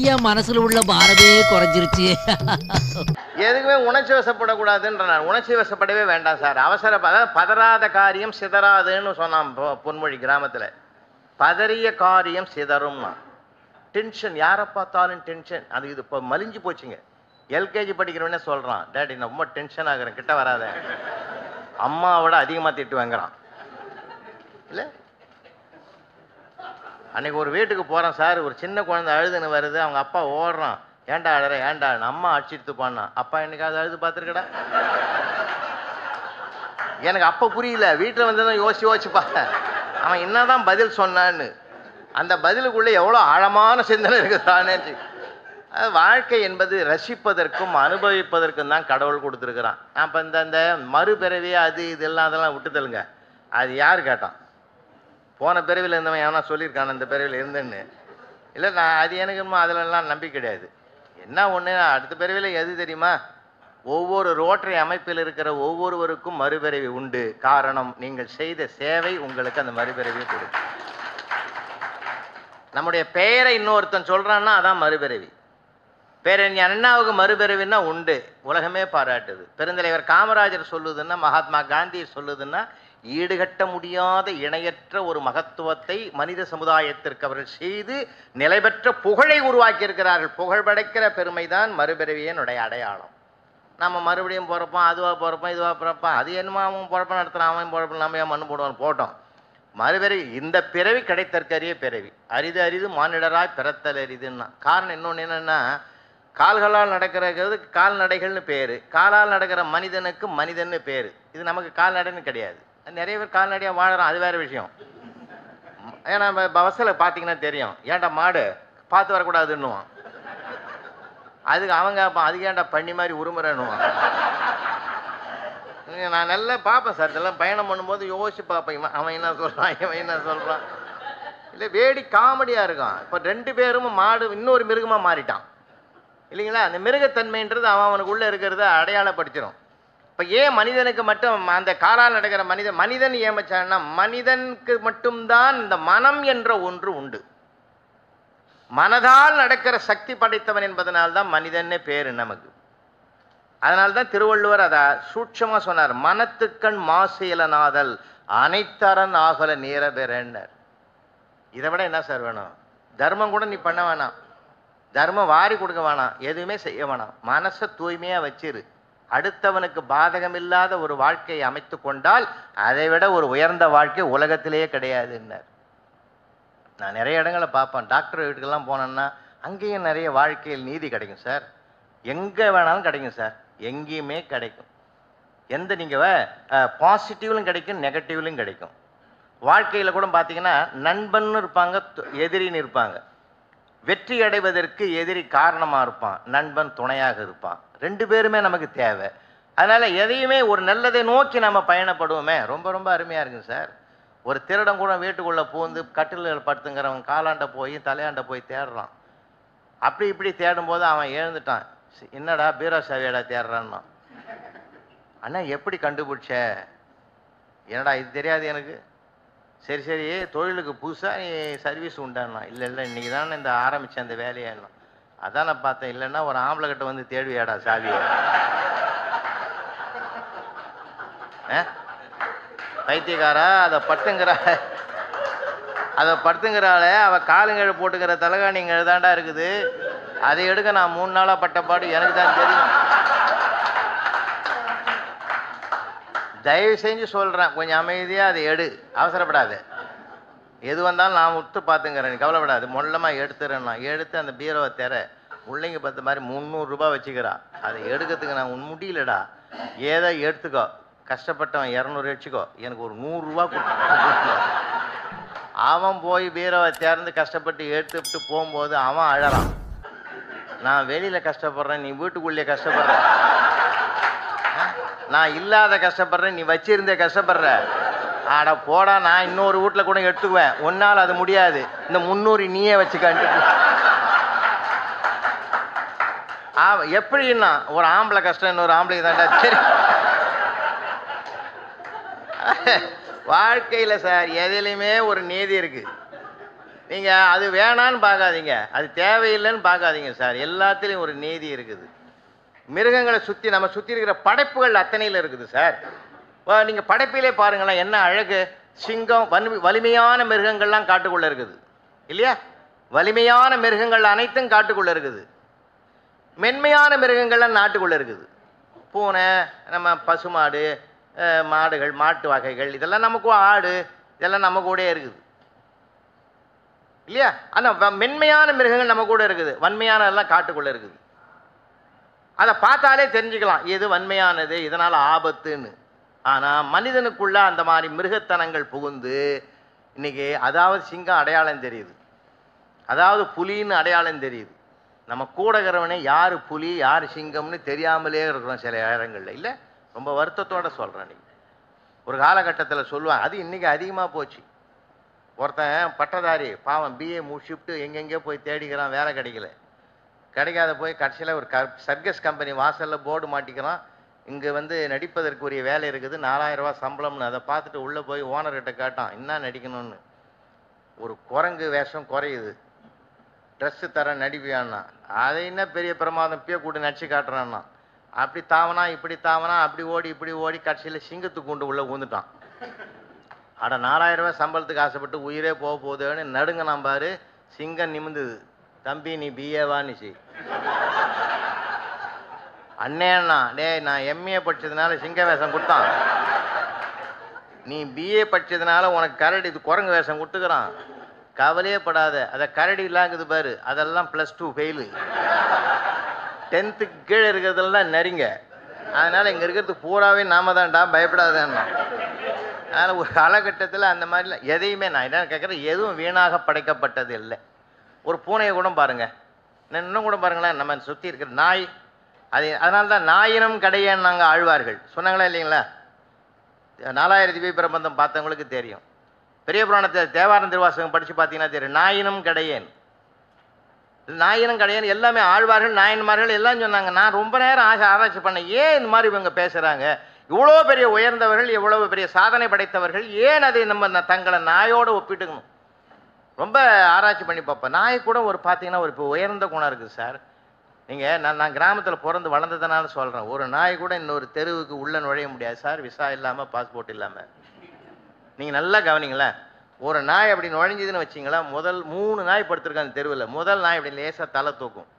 என் மனசுல உள்ள பாரமே குறைஞ்சிருச்சு. எதுக்குமே உணர்ச்சி வசப்படக்கூடாதுன்ற நான் உணர்ச்சி வசப்படவே வேண்டாம் சார். அதாவது பதறாத காரியம் சிதறாதுன்னு சொன்னான் பொன்மொழி கிராமத்தில். பதறிய காரியம் சிதறும்னா டென்ஷன், யாரை பார்த்தாலும் டென்ஷன். அது இது இப்போ மலிஞ்சு போச்சுங்க. எல்கேஜி படிக்கிறவனே சொல்கிறான், டேடி நான் ரொம்ப டென்ஷன் ஆகுறேன், கிட்ட வராத, அம்மாவோட அதிகமாக திட்டு வாங்குறான். இல்லை அன்னைக்கு ஒரு வீட்டுக்கு போகிறேன் சார், ஒரு சின்ன குழந்தை அழுதுன்னு வருது, அவங்க அப்பா ஓடுறான், ஏன்டா அழுற ஏன்டா, அம்மா அடிச்சுட்டு பான்னா. அப்பா என்னைக்காவது அழுது பார்த்துருக்கடா? எனக்கு அப்போ புரியல, வீட்டில் வந்து தான் யோசிச்சு பார்த்தேன் அவன் என்னதான் பதில் சொன்னான்னு. அந்த பதிலுக்குள்ளே எவ்வளோ ஆழமான சிந்தனை இருக்குதானே. வாழ்க்கை என்பது ரசிப்பதற்கும் அனுபவிப்பதற்கும் தான் கடவுள் கொடுத்துருக்குறான். அப்போ இந்த மறுபிறவி அது இதெல்லாம் அதெல்லாம் விட்டுதலுங்க. அது யார் கேட்டான்? போன பிறவியில் இருந்தவன் எவனா சொல்லியிருக்கான் இந்த பிறவியில் இருந்தேன்னு? இல்லை, நான் அது எனக்கு அதிலெல்லாம் நம்பிக்கை கிடையாது. என்ன ஒன்று, அடுத்த பிறவியில் எது தெரியுமா? ஒவ்வொரு ரோட்டரி அமைப்பில் இருக்கிற ஒவ்வொருவருக்கும் மறுபிறவி உண்டு. காரணம், நீங்கள் செய்த சேவை உங்களுக்கு அந்த மறுபிறவியை கொடுக்கும். நம்முடைய பெயரை இன்னொருத்தன் சொல்கிறான்னா அதான் மறுபிறவி. பேரறிஞர் அண்ணாவுக்கு மறுபிறவின்னா உண்டு, உலகமே பாராட்டுது. பெருந்தலைவர் காமராஜர் சொல்லுதுன்னா, மகாத்மா காந்தி சொல்லுதுன்னா, ஈடுகட்ட முடியாத இணையற்ற ஒரு மகத்துவத்தை மனித சமுதாயத்திற்கு அவர்கள் செய்து நிலை பெற்ற புகழை உருவாக்கி இருக்கிறார்கள். புகழ் படைக்கிற பெருமைதான் மறுபிறவியினுடைய அடையாளம். நம்ம மறுபடியும் பிறப்போம், அதுவாக பிறப்போம், இதுவாக பிறப்போம், அது என்னமோ அவன் பிறப்ப நடத்துகிறான், அவன் பிறப்பு நம்ம ஏன் மண்ணு போடுவான் போட்டோம். மறுபிறவி, இந்த பிறவி கிடைத்தற்கரிய பிறவி. அரிது அரிது மானிடராய் பிறத்தல் அரிதுன்னா. காரணம் இன்னொன்று என்னென்னா, கால்களால் நடக்கிறது கால்நடைகள்னு பேர், காலால் நடக்கிற மனிதனுக்கு மனிதன்னு பேர். இது நமக்கு கால்நடைன்னு கிடையாது. நிறைய பேர் கால்நடையாக வாழறோம், அது வேறு விஷயம். ஏன்னா பஸ்ஸில் பார்த்தீங்கன்னா தெரியும், ஏன்டா மாடு பார்த்து வரக்கூடாதுன்னுவான். அதுக்கு அவங்க அதுக்கு ஏன்டா பண்ணி மாதிரி உருமுறைன்னுவான். நான் நல்லா பார்ப்பேன் சார், இதெல்லாம் பயணம் பண்ணும்போது யோசிச்சு பார்ப்பேன், அவன் என்ன சொல்கிறான் இவன் என்ன சொல்கிறான். இல்லை வேடி காமெடியாக இருக்கான். இப்போ 2 பேரும் மாடு இன்னொரு மிருகமாக மாறிட்டான் இல்லைங்களா? அந்த மிருகத்தன்மைன்றது அவனுக்குள்ளே இருக்கிறத அடையாளப்படுத்திடும். இப்போ ஏன் மனிதனுக்கு மட்டும் அந்த காலால் நடக்கிற மனிதன் ஏமாச்சான்னா, மனிதனுக்கு மட்டும்தான் இந்த மனம் என்ற ஒன்று உண்டு. மனதால் நடக்கிற சக்தி படைத்தவன் என்பதனால்தான் மனிதன்னே பேரு நமக்கு. அதனால்தான் திருவள்ளுவர் அதை சூட்சமாக சொன்னார், மனத்துக்கண் மாசேலனாதல் அனைத்தரன் ஆகல நேர பெறன்னர். இதை விட என்ன சார் வேணும்? தர்மம் கூட நீ பண்ண வேணாம், தர்மம் வாரி கொடுக்க வேணாம், எதுவுமே செய்ய வேணாம். மனசை தூய்மையாக வச்சிரு. அடுத்தவனுக்கு பாதகமில்லாத ஒரு வாழ்க்கையை அமைத்து கொண்டால் அதை விட ஒரு உயர்ந்த வாழ்க்கை உலகத்திலேயே கிடையாதுன்னார். நான் நிறைய இடங்களை பார்ப்பேன், டாக்டர் வீட்டுக்கெல்லாம் போனேன்னா அங்கேயும் நிறைய வாழ்க்கையில் நீதி கிடைக்கும் சார். எங்கே வேணாலும் கிடைக்கும் சார், எங்கேயுமே கிடைக்கும். எந்த நீங்கள் பாசிட்டிவ்லையும் கிடைக்கும், நெகட்டிவ்லையும் கிடைக்கும். வாழ்க்கையில் கூட பார்த்தீங்கன்னா நண்பன்னு இருப்பாங்க, எதிரின்னு இருப்பாங்க. வெற்றி அடைவதற்கு எதிரி காரணமாக இருப்பான், நண்பன் துணையாக இருப்பான். 2 பேருமே நமக்கு தேவை. அதனால் எதையுமே ஒரு நல்லதை நோக்கி நம்ம பயணப்படுவோமே, ரொம்ப ரொம்ப அருமையாக இருக்குங்க சார். ஒரு திருடம் கூட வீட்டுக்குள்ளே பூந்து கட்டில் படுத்துங்கிறவன் காலாண்ட போய் தலையாண்ட போய் தேடுறான். அப்படி இப்படி தேடும்போது அவன் எழுந்துட்டான், என்னடா பீரோ சாவியடா தேடுறான்னா. அண்ணா எப்படி கண்டுபிடிச்ச? என்னடா இது தெரியாது எனக்கு. சரி சரி, தொழிலுக்கு புதுசாக நீ சர்வீஸ் உண்டானா? இல்லை இல்லை, இன்றைக்கி தானே இந்த ஆரம்பித்தேன் அந்த வேலையானா. அதான் நான் பார்த்தேன், இல்லைன்னா ஒரு ஆம்பளை கிட்ட வந்து தேடுவியாடா சாவியை? பைத்தியக்காரா, அதை படுத்துங்கிறாளே அவள் காலுங்கழு போட்டுக்கிற தலகாணிங்க தாண்டா இருக்குது, அதை எடுக்க நான் 3 நாளாக பட்டப்பாடு எனக்கு தான் தெரியும். தயவு செஞ்சு சொல்கிறேன், கொஞ்சம் அமைதியாக அதை எடு, அவசரப்படாது. எது வந்தாலும் நான் விட்டு பார்த்துங்கிறேன், கவலைப்படாது. மொல்லமாக எடுத்துறேன்னா எடுத்து அந்த பீரோவை தர பிள்ளைங்க பார்த்த மாதிரி 300 ரூபா வச்சுக்கிறா. அதை எடுக்கிறதுக்கு நான் முடியலடா, ஏதோ எடுத்துக்கோ, கஷ்டப்பட்டவன் 200 வச்சுக்கோ, எனக்கு ஒரு 100 ரூபா கொடுத்து. அவன் போய் பீரோவை திறந்து கஷ்டப்பட்டு எடுத்துவிட்டு போகும்போது அவன் அழறான், நான் வெளியில் கஷ்டப்படுறேன், நீ வீட்டுக்குள்ளே கஷ்டப்படுற, நான் இல்லாத கஷ்டப்படுறேன், நீ வச்சிருந்தே கஷ்டப்படுற. ஆட போடா, நான் இன்னொரு வீட்டில் கூட எடுத்துக்குவேன், ஒன்னால் அது முடியாது, இந்த 300 நீயே வச்சுக்கான்ட்டு. எப்படின்னா ஒரு ஆம்பளை கஷ்டம் இன்னொரு ஆம்பளைக்கு தாண்டா சரி. வாழ்க்கையில் சார் எதுலையுமே ஒரு நீதி இருக்கு. நீங்கள் அது வேணான்னு பார்க்காதீங்க, அது தேவையில்லைன்னு பார்க்காதீங்க சார். எல்லாத்துலேயும் ஒரு நீதி இருக்குது. மிருகங்களை சுற்றி நம்ம சுற்றி இருக்கிற படைப்புகள் அத்தனையில் இருக்குது சார். இப்போ நீங்கள் படைப்பிலே பாருங்களேன், என்ன அழகு. சிங்கம், வலிமையான மிருகங்கள்லாம் காட்டுக்குள்ளே இருக்குது இல்லையா? வலிமையான மிருகங்கள் அனைத்தும் காட்டுக்குள்ளே இருக்குது. மென்மையான மிருகங்கள்லாம் நாட்டுக்குள்ளே இருக்குது. பூனை, நம்ம பசுமாடு, மாடுகள், மாட்டு வகைகள், இதெல்லாம் நமக்கு, ஆடு, இதெல்லாம் நம்ம கூட இருக்குது இல்லையா? ஆனால் மென்மையான மிருகங்கள் நம்ம கூட இருக்குது, வன்மையான எல்லாம் காட்டுக்குள்ளே இருக்குது. அதை பார்த்தாலே தெரிஞ்சுக்கலாம் எது வன்மையானது, இதனால் ஆபத்துன்னு. ஆனால் மனிதனுக்குள்ள அந்த மாதிரி மிருகத்தனங்கள் புகுந்து இன்னைக்கு அதாவது சிங்கம் அடையாளம் தெரியுது, அதாவது புலின்னு அடையாளம் தெரியுது. நம்ம கூட இருக்கிறவனே யார் புலி யார் சிங்கம்னு தெரியாமலே இருக்கிறோம் சில இடங்களில் இல்லை. ரொம்ப வருத்தத்தோடு சொல்கிறேன். நீங்கள் ஒரு காலகட்டத்தில் சொல்லுவாங்க, அது இன்றைக்கி அதிகமாக போச்சு. ஒருத்தன் பட்டதாரி பாவம் பிஏ முடிச்சுட்டு எங்கெங்கேயோ போய் தேடிக்கிறான், வேலை கிடைக்காத போய் கடைசியில் ஒரு சர்க்கஸ் கம்பெனி வாசலில் போர்டு மாட்டிக்கிறான், இங்கே வந்து நடிப்பதற்குரிய வேலை இருக்குது, 4000 ரூபா சம்பளம்னு. அதை பார்த்துட்டு உள்ளே போய் ஓனர்கிட்ட கேட்டான் என்ன நடிக்கணும்னு. ஒரு குரங்கு வேஷம் குறையுது, ட்ரெஸ்ஸு தர நடிப்பியான்னா. அதை என்ன பெரிய பிரமாதம், இப்பயே கூட நடிச்சு காட்டுறான்னா. அப்படி தாவனா இப்படி தாவனா, அப்படி ஓடி இப்படி ஓடி கடைசியில் சிங்கத்துக்கு கொண்டு உள்ளே ஊந்துட்டான். அட 4000 ரூபா சம்பளத்துக்கு ஆசைப்பட்டு உயிரே போக போகுதுன்னு நடுங்க பாரு. சிங்கம் நிமிந்துது, தம்பி நீ பிஏவான்னுச்சு. அண்ணேண்ணா டே நான் எம்ஏ படித்ததுனால சிங்க வேஷம் கொடுத்தான், நீ பிஏ படித்ததுனால உனக்கு கரடி இது குரங்கு வேஷம் கொடுத்துக்கிறான், கவலையே படாத. அதை கரடி இல்லாங்குது பாரு, அதெல்லாம் +2 ஃபெயிலு, 10th கீழே இருக்கிறதெல்லாம் நரிங்க. அதனால் இங்கே இருக்கிறது பூராவே நாம தான்டா, பயப்படாதேன்னா. அதனால் ஒரு காலகட்டத்தில் அந்த மாதிரிலாம் எதையுமே நான் என்ன கேட்குறேன், எதுவும் வீணாக படைக்கப்பட்டது இல்லை. ஒரு பூனையை கூட பாருங்கள், இன்னும் கூட பாருங்களேன், நம்ம சுற்றி இருக்கிற நாய், அதனால தான் நாயினம் கடையேன்னு நாங்கள் ஆழ்வார்கள் சொன்னாங்களா இல்லைங்களா? 4000 திவ்ய பிரபந்தம் பார்த்தவங்களுக்கு தெரியும். பெரிய புராணத்தை தேவாரம் திருவாசகம் படித்து பார்த்தீங்கன்னா தெரியும், நாயினம் கடையேன், நாயினம் கடையேன் எல்லாமே ஆழ்வார்கள் நாயன்மார்கள் எல்லாம் சொன்னாங்க. நான் ரொம்ப நேரம் ஆராய்ச்சி பண்ணேன், ஏன் இந்த மாதிரி இவங்க பேசுகிறாங்க, இவ்வளோ பெரிய உயர்ந்தவர்கள், எவ்வளோ பெரிய சாதனை படைத்தவர்கள், ஏன் அதை நம்ம தங்களை நாயோடு ஒப்பிட்டுக்கணும்? ரொம்ப ஆராய்ச்சி பண்ணி பார்ப்பேன். நாய் கூட ஒரு பார்த்தீங்கன்னா ஒரு இப்போ உயர்ந்த குணம் இருக்குது சார். நீங்கள் நான் கிராமத்தில் பிறந்து வளர்ந்ததுனால சொல்கிறேன், ஒரு நாய் கூட இன்னொரு தெருவுக்கு உள்ளே நுழைய முடியாது சார், விசா இல்லாமல் பாஸ்போர்ட் இல்லாமல். நீங்கள் நல்லா கவனிங்களேன், ஒரு நாய் அப்படி நுழைஞ்சதுன்னு வச்சிங்களேன், முதல் 3 நாய் படுத்துருக்காங்க அந்த தெருவில். முதல் நாய் அப்படி லேசாக தலை தூக்கும்,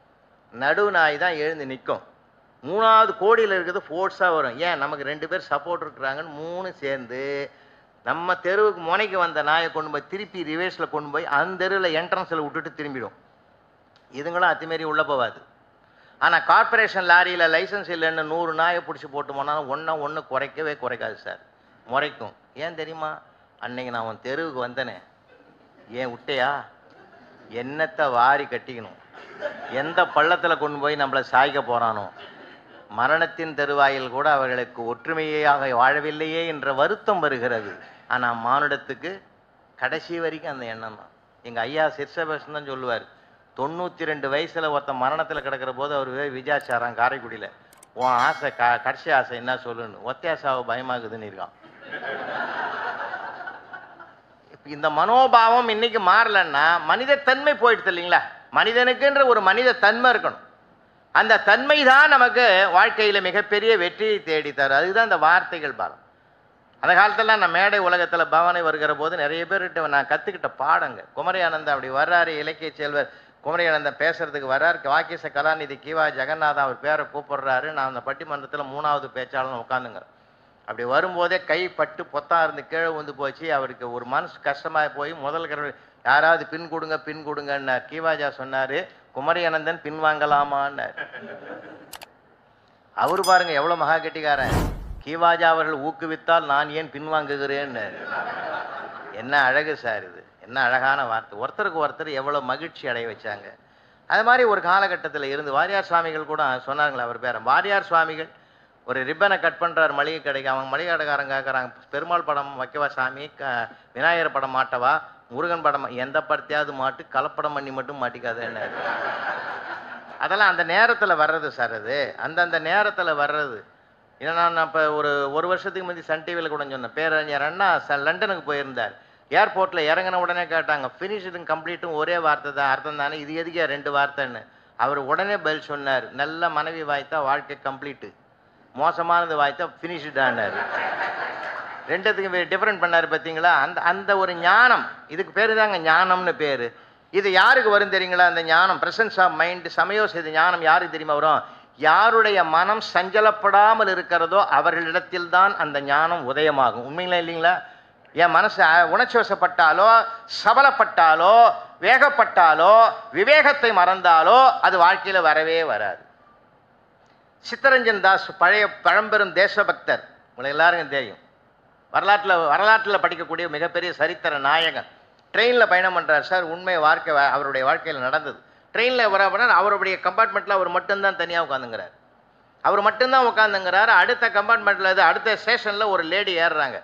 நடு நாய் தான் எழுந்து நிற்கும், 3வது கோடியில் இருக்கிறது ஃபோர்ஸாக வரும். ஏன், நமக்கு 2 பேர் சப்போர்ட் இருக்கிறாங்கன்னு 3 சேர்ந்து நம்ம தெருவுக்கு முனைக்கு வந்த நாயை கொண்டு போய் திருப்பி ரிவேர்ஸில் கொண்டு போய் அந்த தெருவில் என்ட்ரன்ஸில் விட்டுட்டு திரும்பிடும். இதுங்களும் அத்துமாரி உள்ளே போகாது. ஆனால் கார்பரேஷன் லாரியில் லைசன்ஸ் இல்லைன்னு 100 நாயை பிடிச்சி போட்டு போனாலும் ஒன்று குறைக்கவே குறைக்காது சார், முறைக்கும். ஏன் தெரியுமா, அன்னைக்கு நான் உன் தெருவுக்கு வந்தனே, ஏன் விட்டையா, என்னத்தை வாரி கட்டிக்கணும், எந்த பள்ளத்தில் கொண்டு போய் நம்மளை சாய்க்க போகிறானோ, மரணத்தின் தருவாயில் கூட அவர்களுக்கு ஒற்றுமையாக வாழவில்லையே என்ற வருத்தம் வருகிறது. ஆனால் மானுடத்துக்கு கடைசி வரைக்கும் அந்த எண்ணம் தான். எங்கள் ஐயா சிற்சபேசன் தான் சொல்லுவார், 92 வயசில் ஒருத்தன் மரணத்தில் கிடக்கிற போது அவர் விஜயாச்சாரம் காரைக்குடியில், உன் ஆசை கடைசி ஆசை என்ன சொல்லுன்னு, ஒத்தியாசாவை பயமாகுதுன்னு இருக்கான். இந்த மனோபாவம் இன்னைக்கு மாறலன்னா மனித தன்மை போயிடுது இல்லைங்களா? மனிதனுக்குன்ற ஒரு மனித தன்மை இருக்கணும். அந்த தன்மை தான் நமக்கு வாழ்க்கையில் மிகப்பெரிய வெற்றியை தேடித்தார். அதுதான் இந்த வார்த்தைகள் பாலம். அந்த காலத்தில் நான் மேடை உலகத்தில் பவனை வருகிற போது நிறைய பேர்கிட்ட நான் கற்றுக்கிட்ட பாடங்க. குமரியானந்தா அப்படி வர்றாரு, இலக்கிய செல்வர் குமரியானந்தம் பேசுறதுக்கு வர்றார். வாக்கிச கலாநிதி கிவா ஜெகநாதன் அவர் பேரை கூப்பிடுறாரு. நான் அந்த பட்டிமன்றத்தில் 3வது பேச்சாளர் உட்காந்துங்க. அப்படி வரும்போதே கை பட்டு பொத்தா இருந்து கீழே வந்து போச்சு. அவருக்கு ஒரு மனசு கஷ்டமாக போய் முதல் யாராவது பின் கொடுங்கன்னார். கீவாஜா சொன்னார், குமரியானந்தன் பின்வாங்கலாமான்னார். அவர் பாருங்க எவ்வளோ மகா கெட்டிக்காரன். கீவாஜா அவர்கள் ஊக்குவித்தால் நான் ஏன் பின்வாங்குகிறேன்னு. என்ன அழகு சார் இது, என்ன அழகான வார்த்தை. ஒருத்தருக்கு ஒருத்தர் எவ்வளோ மகிழ்ச்சி அடைய வச்சாங்க. அது மாதிரி ஒரு காலகட்டத்தில் இருந்து வாரியார் சுவாமிகள் கூட சொன்னாங்களே அவர் பேரை. வாரியார் சுவாமிகள் ஒரு ரிப்பனை கட் பண்ணுறாரு மளிகை கடைக்கு. அவங்க மளிகை கடைக்காரங்க கேட்குறாங்க, பெருமாள் படம் வைக்கவா சாமி, விநாயகர் படம் மாட்டவா, முருகன் படம் எந்த படத்தையாவது மாட்டு, கலப்படம் பண்ணி மட்டும் மாட்டிக்காதேன்னு. அதெல்லாம் அந்த நேரத்தில் வர்றது சார், அது அந்தந்த நேரத்தில் வர்றது. ஏன்னா நான் இப்போ ஒரு வருஷத்துக்கு முந்தி சன் டிவியில் கூட சொன்னேன், பேரறிஞர் அண்ணா லண்டனுக்கு போயிருந்தார். ஏர்போர்ட்டில் இறங்கின உடனே கேட்டாங்க, ஃபினிஷ்டும் கம்ப்ளீட்டும் ஒரே வார்த்தை தான், அர்த்தம் தானே, இது எதுக்கே 2 வார்த்தைன்னு. அவர் உடனே பதில் சொன்னார், நல்ல மனைவி வாய்த்தா வாழ்க்கை கம்ப்ளீட்டு, மோசமானது வாய்த்தா ஃபினிஷ்டானார். ரெண்டுத்துக்கும் டிஃப்ரெண்ட் பண்ணார் பார்த்தீங்களா? அந்த ஒரு ஞானம், இதுக்கு பேர் தாங்க ஞானம்னு பேர். இது யாருக்கு வரும் தெரியுங்களா? அந்த ஞானம், பிரசன்ஸ் ஆஃப் மைண்ட், சமயோசித ஞானம் யாருக்கு தெரியுமா வரும்? யாருடைய மனம் சஞ்சலப்படாமல் இருக்கிறதோ அவர்களிடத்தில் தான் அந்த ஞானம் உதயமாகும். உண்மைங்களா இல்லைங்களா? என் மனசு உணர்ச்சி வசப்பட்டாலோ, சபலப்பட்டாலோ, வேகப்பட்டாலோ, விவேகத்தை மறந்தாலோ அது வாழ்க்கையில் வரவே வராது. சித்தரஞ்சன் தாஸ் பழைய பழம்பெரும் தேசபக்தர், உங்களுக்கு எல்லாருக்கும் தெரியும். வரலாற்றில் படிக்கக்கூடிய மிகப்பெரிய சரித்திர நாயகன். ட்ரெயினில் பயணம் பண்ணுறார் சார். உண்மை அவருடைய வாழ்க்கையில் நடந்தது. ட்ரெயினில் வரப்போனால் அவருடைய கம்பார்ட்மெண்ட்டில் அவர் மட்டும்தான் தனியாக உட்காந்துங்கிறார். அவர் மட்டும்தான் உட்காந்துங்கிறார். அடுத்த கம்பார்ட்மெண்ட்டில் அடுத்த ஸ்டேஷனில் ஒரு லேடி ஏறுறாங்க.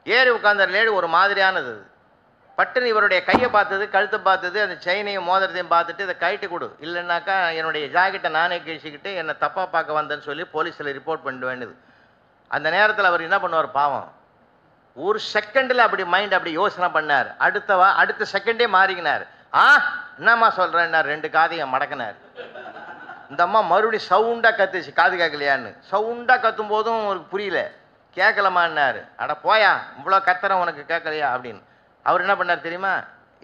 ஏறி உட்காந்த லேடி ஒரு மாதிரியானது. பட்டுன்னு இவருடைய கையை பார்த்தது, கழுத்தை பார்த்தது, அந்த செயினையும் மோதிரத்தையும் பார்த்துட்டு இதை கழட்டி கொடு, இல்லைன்னாக்கா என்னுடைய ஜாக்கெட்டை நானே கிழிச்சிக்கிட்டு என்னை தப்பாக பார்க்க வந்தேன்னு சொல்லி போலீஸில் ரிப்போர்ட் பண்ண வேண்டியது. அந்த நேரத்தில் அவர் என்ன பண்ணுவார் பாவம், ஒரு செகண்டில் அப்படி மைண்ட் அப்படி யோசனை பண்ணார். அடுத்த செகண்டே மாறிக்கினார். என்னம்மா சொல்கிறேன்னார். 2 காதையும் மடக்கினார். இந்த அம்மா மறுபடியும் சவுண்டாக கத்துச்சு, காது கேட்கலையான்னு. சவுண்டாக கத்தும் போதும் அவருக்கு புரியல. கேட்கலமான்னாரு. அட போயா, இவ்வளோ கத்துறேன் உனக்கு கேட்கலையா அப்படின்னு. அவர் என்ன பண்ணார் தெரியுமா?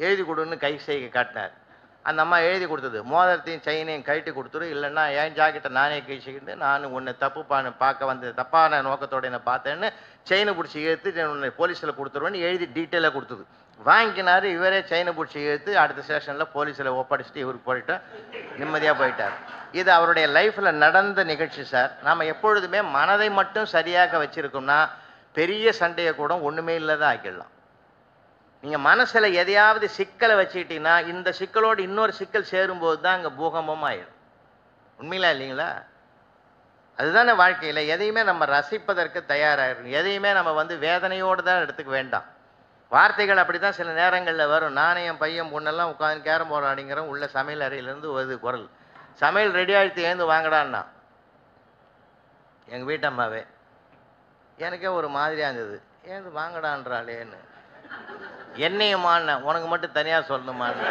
எழுதி கொடுன்னு கை செய்க காட்டினார். அந்த அம்மா எழுதி கொடுத்தது, மோதிரத்தையும் செயினையும் கழட்டி கொடுத்துரு, இல்லைன்னா என் ஜாக்கெட்டை நானே கழிச்சிக்கிட்டு நான் உன்னை பார்க்க வந்து தப்பான நோக்கத்தோடு என்னை பார்த்தேன்னு செயினை பிடிச்சி இழுத்து உன்னை போலீஸில் கொடுத்துருவேன்னு எழுதி டீட்டெயிலாக கொடுத்தது. வாங்கிக்கினார். இவரே செயினை பிடிச்சி இழுத்து அடுத்த ஸ்டேஷனில் போலீஸில் ஒப்படைச்சிட்டு இவருக்கு போயிட்டு நிம்மதியாக போயிட்டார். இது அவருடைய லைஃப்பில் நடந்த நிகழ்ச்சி சார். நாம் எப்பொழுதுமே மனதை மட்டும் சரியாக வச்சுருக்கோம்னா பெரிய சண்டையை கூட ஒன்றுமே இல்லாத ஆக்கிடலாம். நீங்கள் மனசில் எதையாவது சிக்கலை வச்சுக்கிட்டீங்கன்னா இந்த சிக்கலோடு இன்னொரு சிக்கல் சேரும்போது தான் அங்கே பூகம்பம் ஆயிடும். உண்மையில இல்லைங்களா? அதுதானே வாழ்க்கையில். எதையுமே நம்ம ரசிப்பதற்கு தயாராகிடும். எதையுமே நம்ம வேதனையோடு தான் எடுத்துக்க வேண்டாம். வார்த்தைகள் அப்படி தான் சில நேரங்களில் வரும். நானே என் பையன் பொண்ணெல்லாம் உட்காந்து கேரம் போர்டு ஆடிங்கிறோம். உள்ள சமையல் அறையிலேருந்து வருது குரல், சமையல் ரெடி ஆகிடுத்து ஏந்து வாங்கடான்னா. எங்கள் வீட்டம்மாவே எனக்கே ஒரு மாதிரியாக இருந்தது, ஏந்து வாங்கடான்றாளேன்னு. என்னையுமான்னு, உனக்கு மட்டும் தனியாக சொல்லணுமான்னு.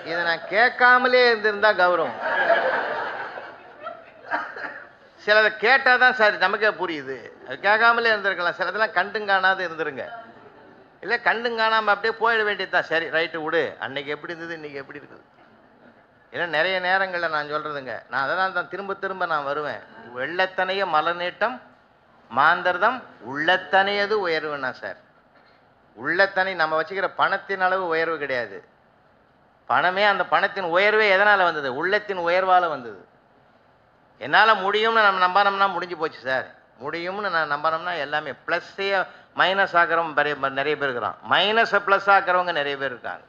இதை நான் கேட்காமலே இருந்திருந்தா கௌரவம். சிலதை கேட்டால் தான் சார் நமக்கே புரியுது. அது கேட்காமலே இருந்திருக்கலாம். சிலதெல்லாம் கண்டும் காணாது இருந்துருங்க. இல்லை கண்டும் காணாமல் அப்படியே போயிட வேண்டியது தான். சரி ரைட்டு விடு, அன்னைக்கு எப்படி இருந்தது இன்றைக்கி எப்படி இருக்குது. ஏன்னா நிறைய நேரங்களில் நான் சொல்கிறதுங்க, நான் அதனால் தான் திரும்ப திரும்ப நான் வருவேன். வெள்ளத்தனைய மலநீட்டம் மாந்தர்தம் உள்ளத்தனையது உயர்வுன்னா சார். உள்ளத்தனை நம்ம வச்சுக்கிற பணத்தின் அளவு உயர்வு கிடையாது. பணமே, அந்த பணத்தின் உயர்வே எதனால் வந்தது? உள்ளத்தின் உயர்வால் வந்தது. என்னால் முடியும்னு நம்ம நம்பினோம்னா முடிஞ்சு போச்சு சார். முடியும்னு நான் நம்பினோம்னா எல்லாமே ப்ளஸ்ஸே மைனஸ் ஆக்கிறவங்க நிறைய பேர் இருக்கிறான், மைனஸை ப்ளஸ் ஆக்கிறவங்க நிறைய பேர் இருக்காங்க.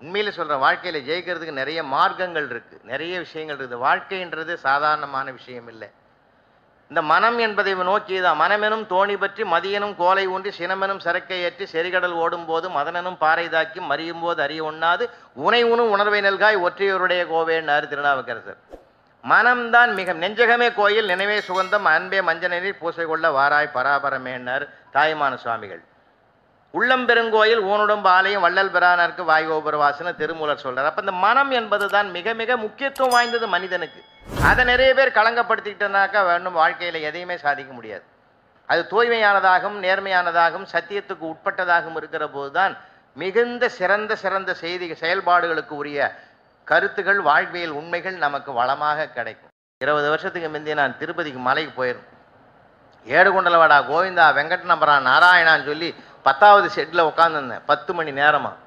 உண்மையில சொல்கிறேன், வாழ்க்கையில் ஜெயிக்கிறதுக்கு நிறைய மார்க்கங்கள் இருக்குது, நிறைய விஷயங்கள் இருக்குது. வாழ்க்கைன்றது சாதாரணமான விஷயம் இல்லை. இந்த மனம் என்பதை நோக்கியதான். மனமெனும் தோணி பற்றி மதியனும் கோலை ஊன்றி சினமெனும் சரக்கை ஏற்றி செறிகடல் ஓடும் போது மதனனும் பாறை தாக்கி மறியும் போது அறிய உண்ணாது உனை உணும் உணர்வை நல்காய் ஒற்றையோருடைய கோவேன்னாரு திருநாவுக்கரசர். மனம்தான் மிக நெஞ்சகமே கோயில், நினைவே சுகந்தம், அன்பே மஞ்சனில் பூசை கொள்ள வாராய் பராபரமேன்னார் தாய்மான சுவாமிகள். உள்ளம் பெருங்கோயில் ஊனுடம்பு ஆலயம் வள்ளல் பிரானருக்கு வாய்கோபுரவாசன திருமூலர் சொல்றார். அப்ப இந்த மனம் என்பது தான் மிக மிக முக்கியத்துவம் வாய்ந்தது மனிதனுக்கு. அதை நிறைய பேர் களங்கப்படுத்திக்கிட்டனாக்கா வேணும் வாழ்க்கையில எதையுமே சாதிக்க முடியாது. அது தூய்மையானதாகவும் நேர்மையானதாகவும் சத்தியத்துக்கு உட்பட்டதாகவும் இருக்கிற போதுதான் மிகுந்த சிறந்த செயல்பாடுகளுக்கு உரிய கருத்துகள், வாழ்வியல் உண்மைகள் நமக்கு வளமாக கிடைக்கும். 20 வருஷத்துக்கு முந்தைய நான் திருப்பதிக்கு மலைக்கு போயிருந்தேன். ஏடுகுண்டலவாடா கோவிந்தா வெங்கட்நம்பரா நாராயணான்னு சொல்லி 10வது ஷெட்டில் உட்காந்துருந்தேன் 10 மணி நேரமாக.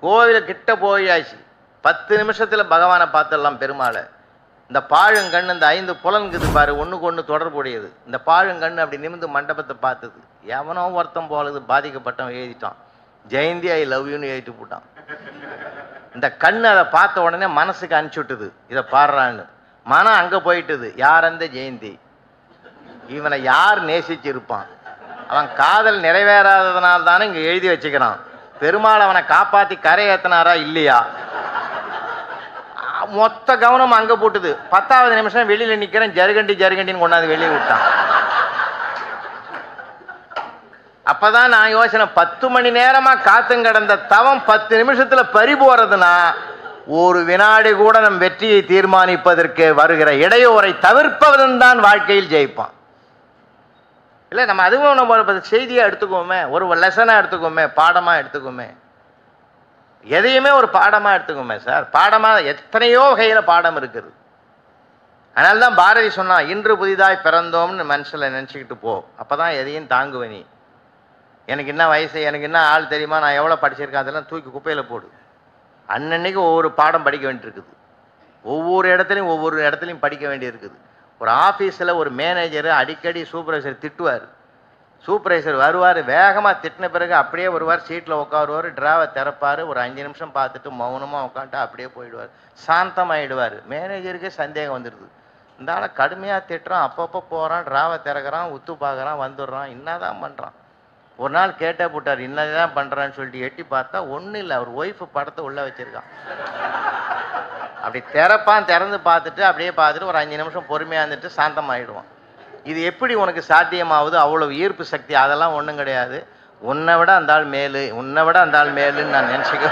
கோவில கிட்ட போயாச்சு. 10 நிமிஷத்தில் பகவானை பார்த்துடலாம் பெருமாளை. இந்த பாழுங்கண், இந்த 5 புலன்குது பாரு, ஒன்றுக்கு ஒன்று தொடர்புடையது. இந்த பாழுங்கண் அப்படி நிமிந்து மண்டபத்தை பார்த்தது. எவனோ ஒருத்தம் போலது பாதிக்கப்பட்டவன் எழுதிட்டான், ஜெயந்தி ஐ லவ் யூன்னு எழுதிட்டு போட்டான். இந்த கண் அதை பார்த்த உடனே மனசுக்கு அனுப்பிச்சு விட்டுது, இதை பாடுறான்னு. மனம் அங்கே போயிட்டுது, யார் அந்த ஜெயந்தி, இவனை யார் நேசிச்சிருப்பான், அவன் காதல் நிறைவேறாததுனால தானே இங்கே எழுதி வச்சுக்கிறான், பெருமாள் அவனை காப்பாற்றி கரை ஏற்றினாரா இல்லையா, மொத்த கவனம் அங்கே போட்டுது. 10வது நிமிஷம் வெளியில் நிற்கிறேன், ஜருகண்டின்னு கொண்டாந்து வெளியே விட்டான். அப்பதான் நான் யோசனை, 10 மணி நேரமா காத்தும் கடந்த தவம் 10 நிமிஷத்துல பறி போறதுன்னா ஒரு வினாடி கூட நம் வெற்றியை தீர்மானிப்பதற்கு வருகிற இடையூறை தவிர்ப்பவன் தான் வாழ்க்கையில் ஜெயிப்பான். இல்லை நம்ம அதுவும் நம்ம செய்தியா எடுத்துக்கோமே, ஒரு லெசனா எடுத்துக்கோமே, பாடமா எடுத்துக்கோமே, எதையுமே ஒரு பாடமா எடுத்துக்கோமே சார். பாடமா எத்தனையோ வகையில பாடம் இருக்குது. அதனால்தான் பாரதி சொன்னா, இன்று புதிதாய் பிறந்தோம்னு மனசுல நினைச்சுக்கிட்டு போ, அப்பதான் எதையும் தாங்குவ நீ. எனக்கு என்ன வயசு, எனக்கு என்ன ஆள் தெரியுமா, நான் எவ்வளோ படிச்சிருக்கேன், அதெல்லாம் தூக்கி குப்பையில் போடு. அன்னன்னைக்கு ஒவ்வொரு பாடம் படிக்க வேண்டியிருக்குது. ஒவ்வொரு இடத்துலையும் படிக்க வேண்டியிருக்குது. ஒரு ஆஃபீஸில் ஒரு மேனேஜர் அடிக்கடி சூப்பர்வைசர் திட்டுவார். சூப்பர்வைசர் வருவார், வேகமாக திட்டின பிறகு அப்படியே வருவார், சீட்டில் உட்காருவார், டிராவை திறப்பார், ஒரு 5 நிமிஷம் பார்த்துட்டு மௌனமாக உட்காந்துட்டு அப்படியே போயிடுவார், சாந்தமாகிடுவார். மேனேஜருக்கே சந்தேகம் வந்துடுது, இந்த ஆளை கடுமையாக திட்டுறான், அப்பப்போ போகிறான், டிராவை திறக்கிறான், உத்து பார்க்குறான், வந்துடுறான், என்னதான் பண்ணுறான். ஒரு நாள் கேட்டே போட்டார், என்னதான் பண்ணுறான்னு சொல்லிட்டு எட்டி பார்த்தா ஒன்றும் இல்லை, அவர் ஒய்ஃபு படத்தை உள்ளே வச்சுருக்கான். அப்படி திறந்து பார்த்துட்டு அப்படியே பார்த்துட்டு ஒரு 5 நிமிஷம் பொறுமையாக இருந்துட்டு சாந்தமாகிடுவான். இது எப்படி உனக்கு சாத்தியமாகுது? அவ்வளவு ஈர்ப்பு சக்தி. அதெல்லாம் ஒன்றும் கிடையாது. உன்னை விட அந்த ஆள் மேலுன்னு நான் நினச்சிக்க.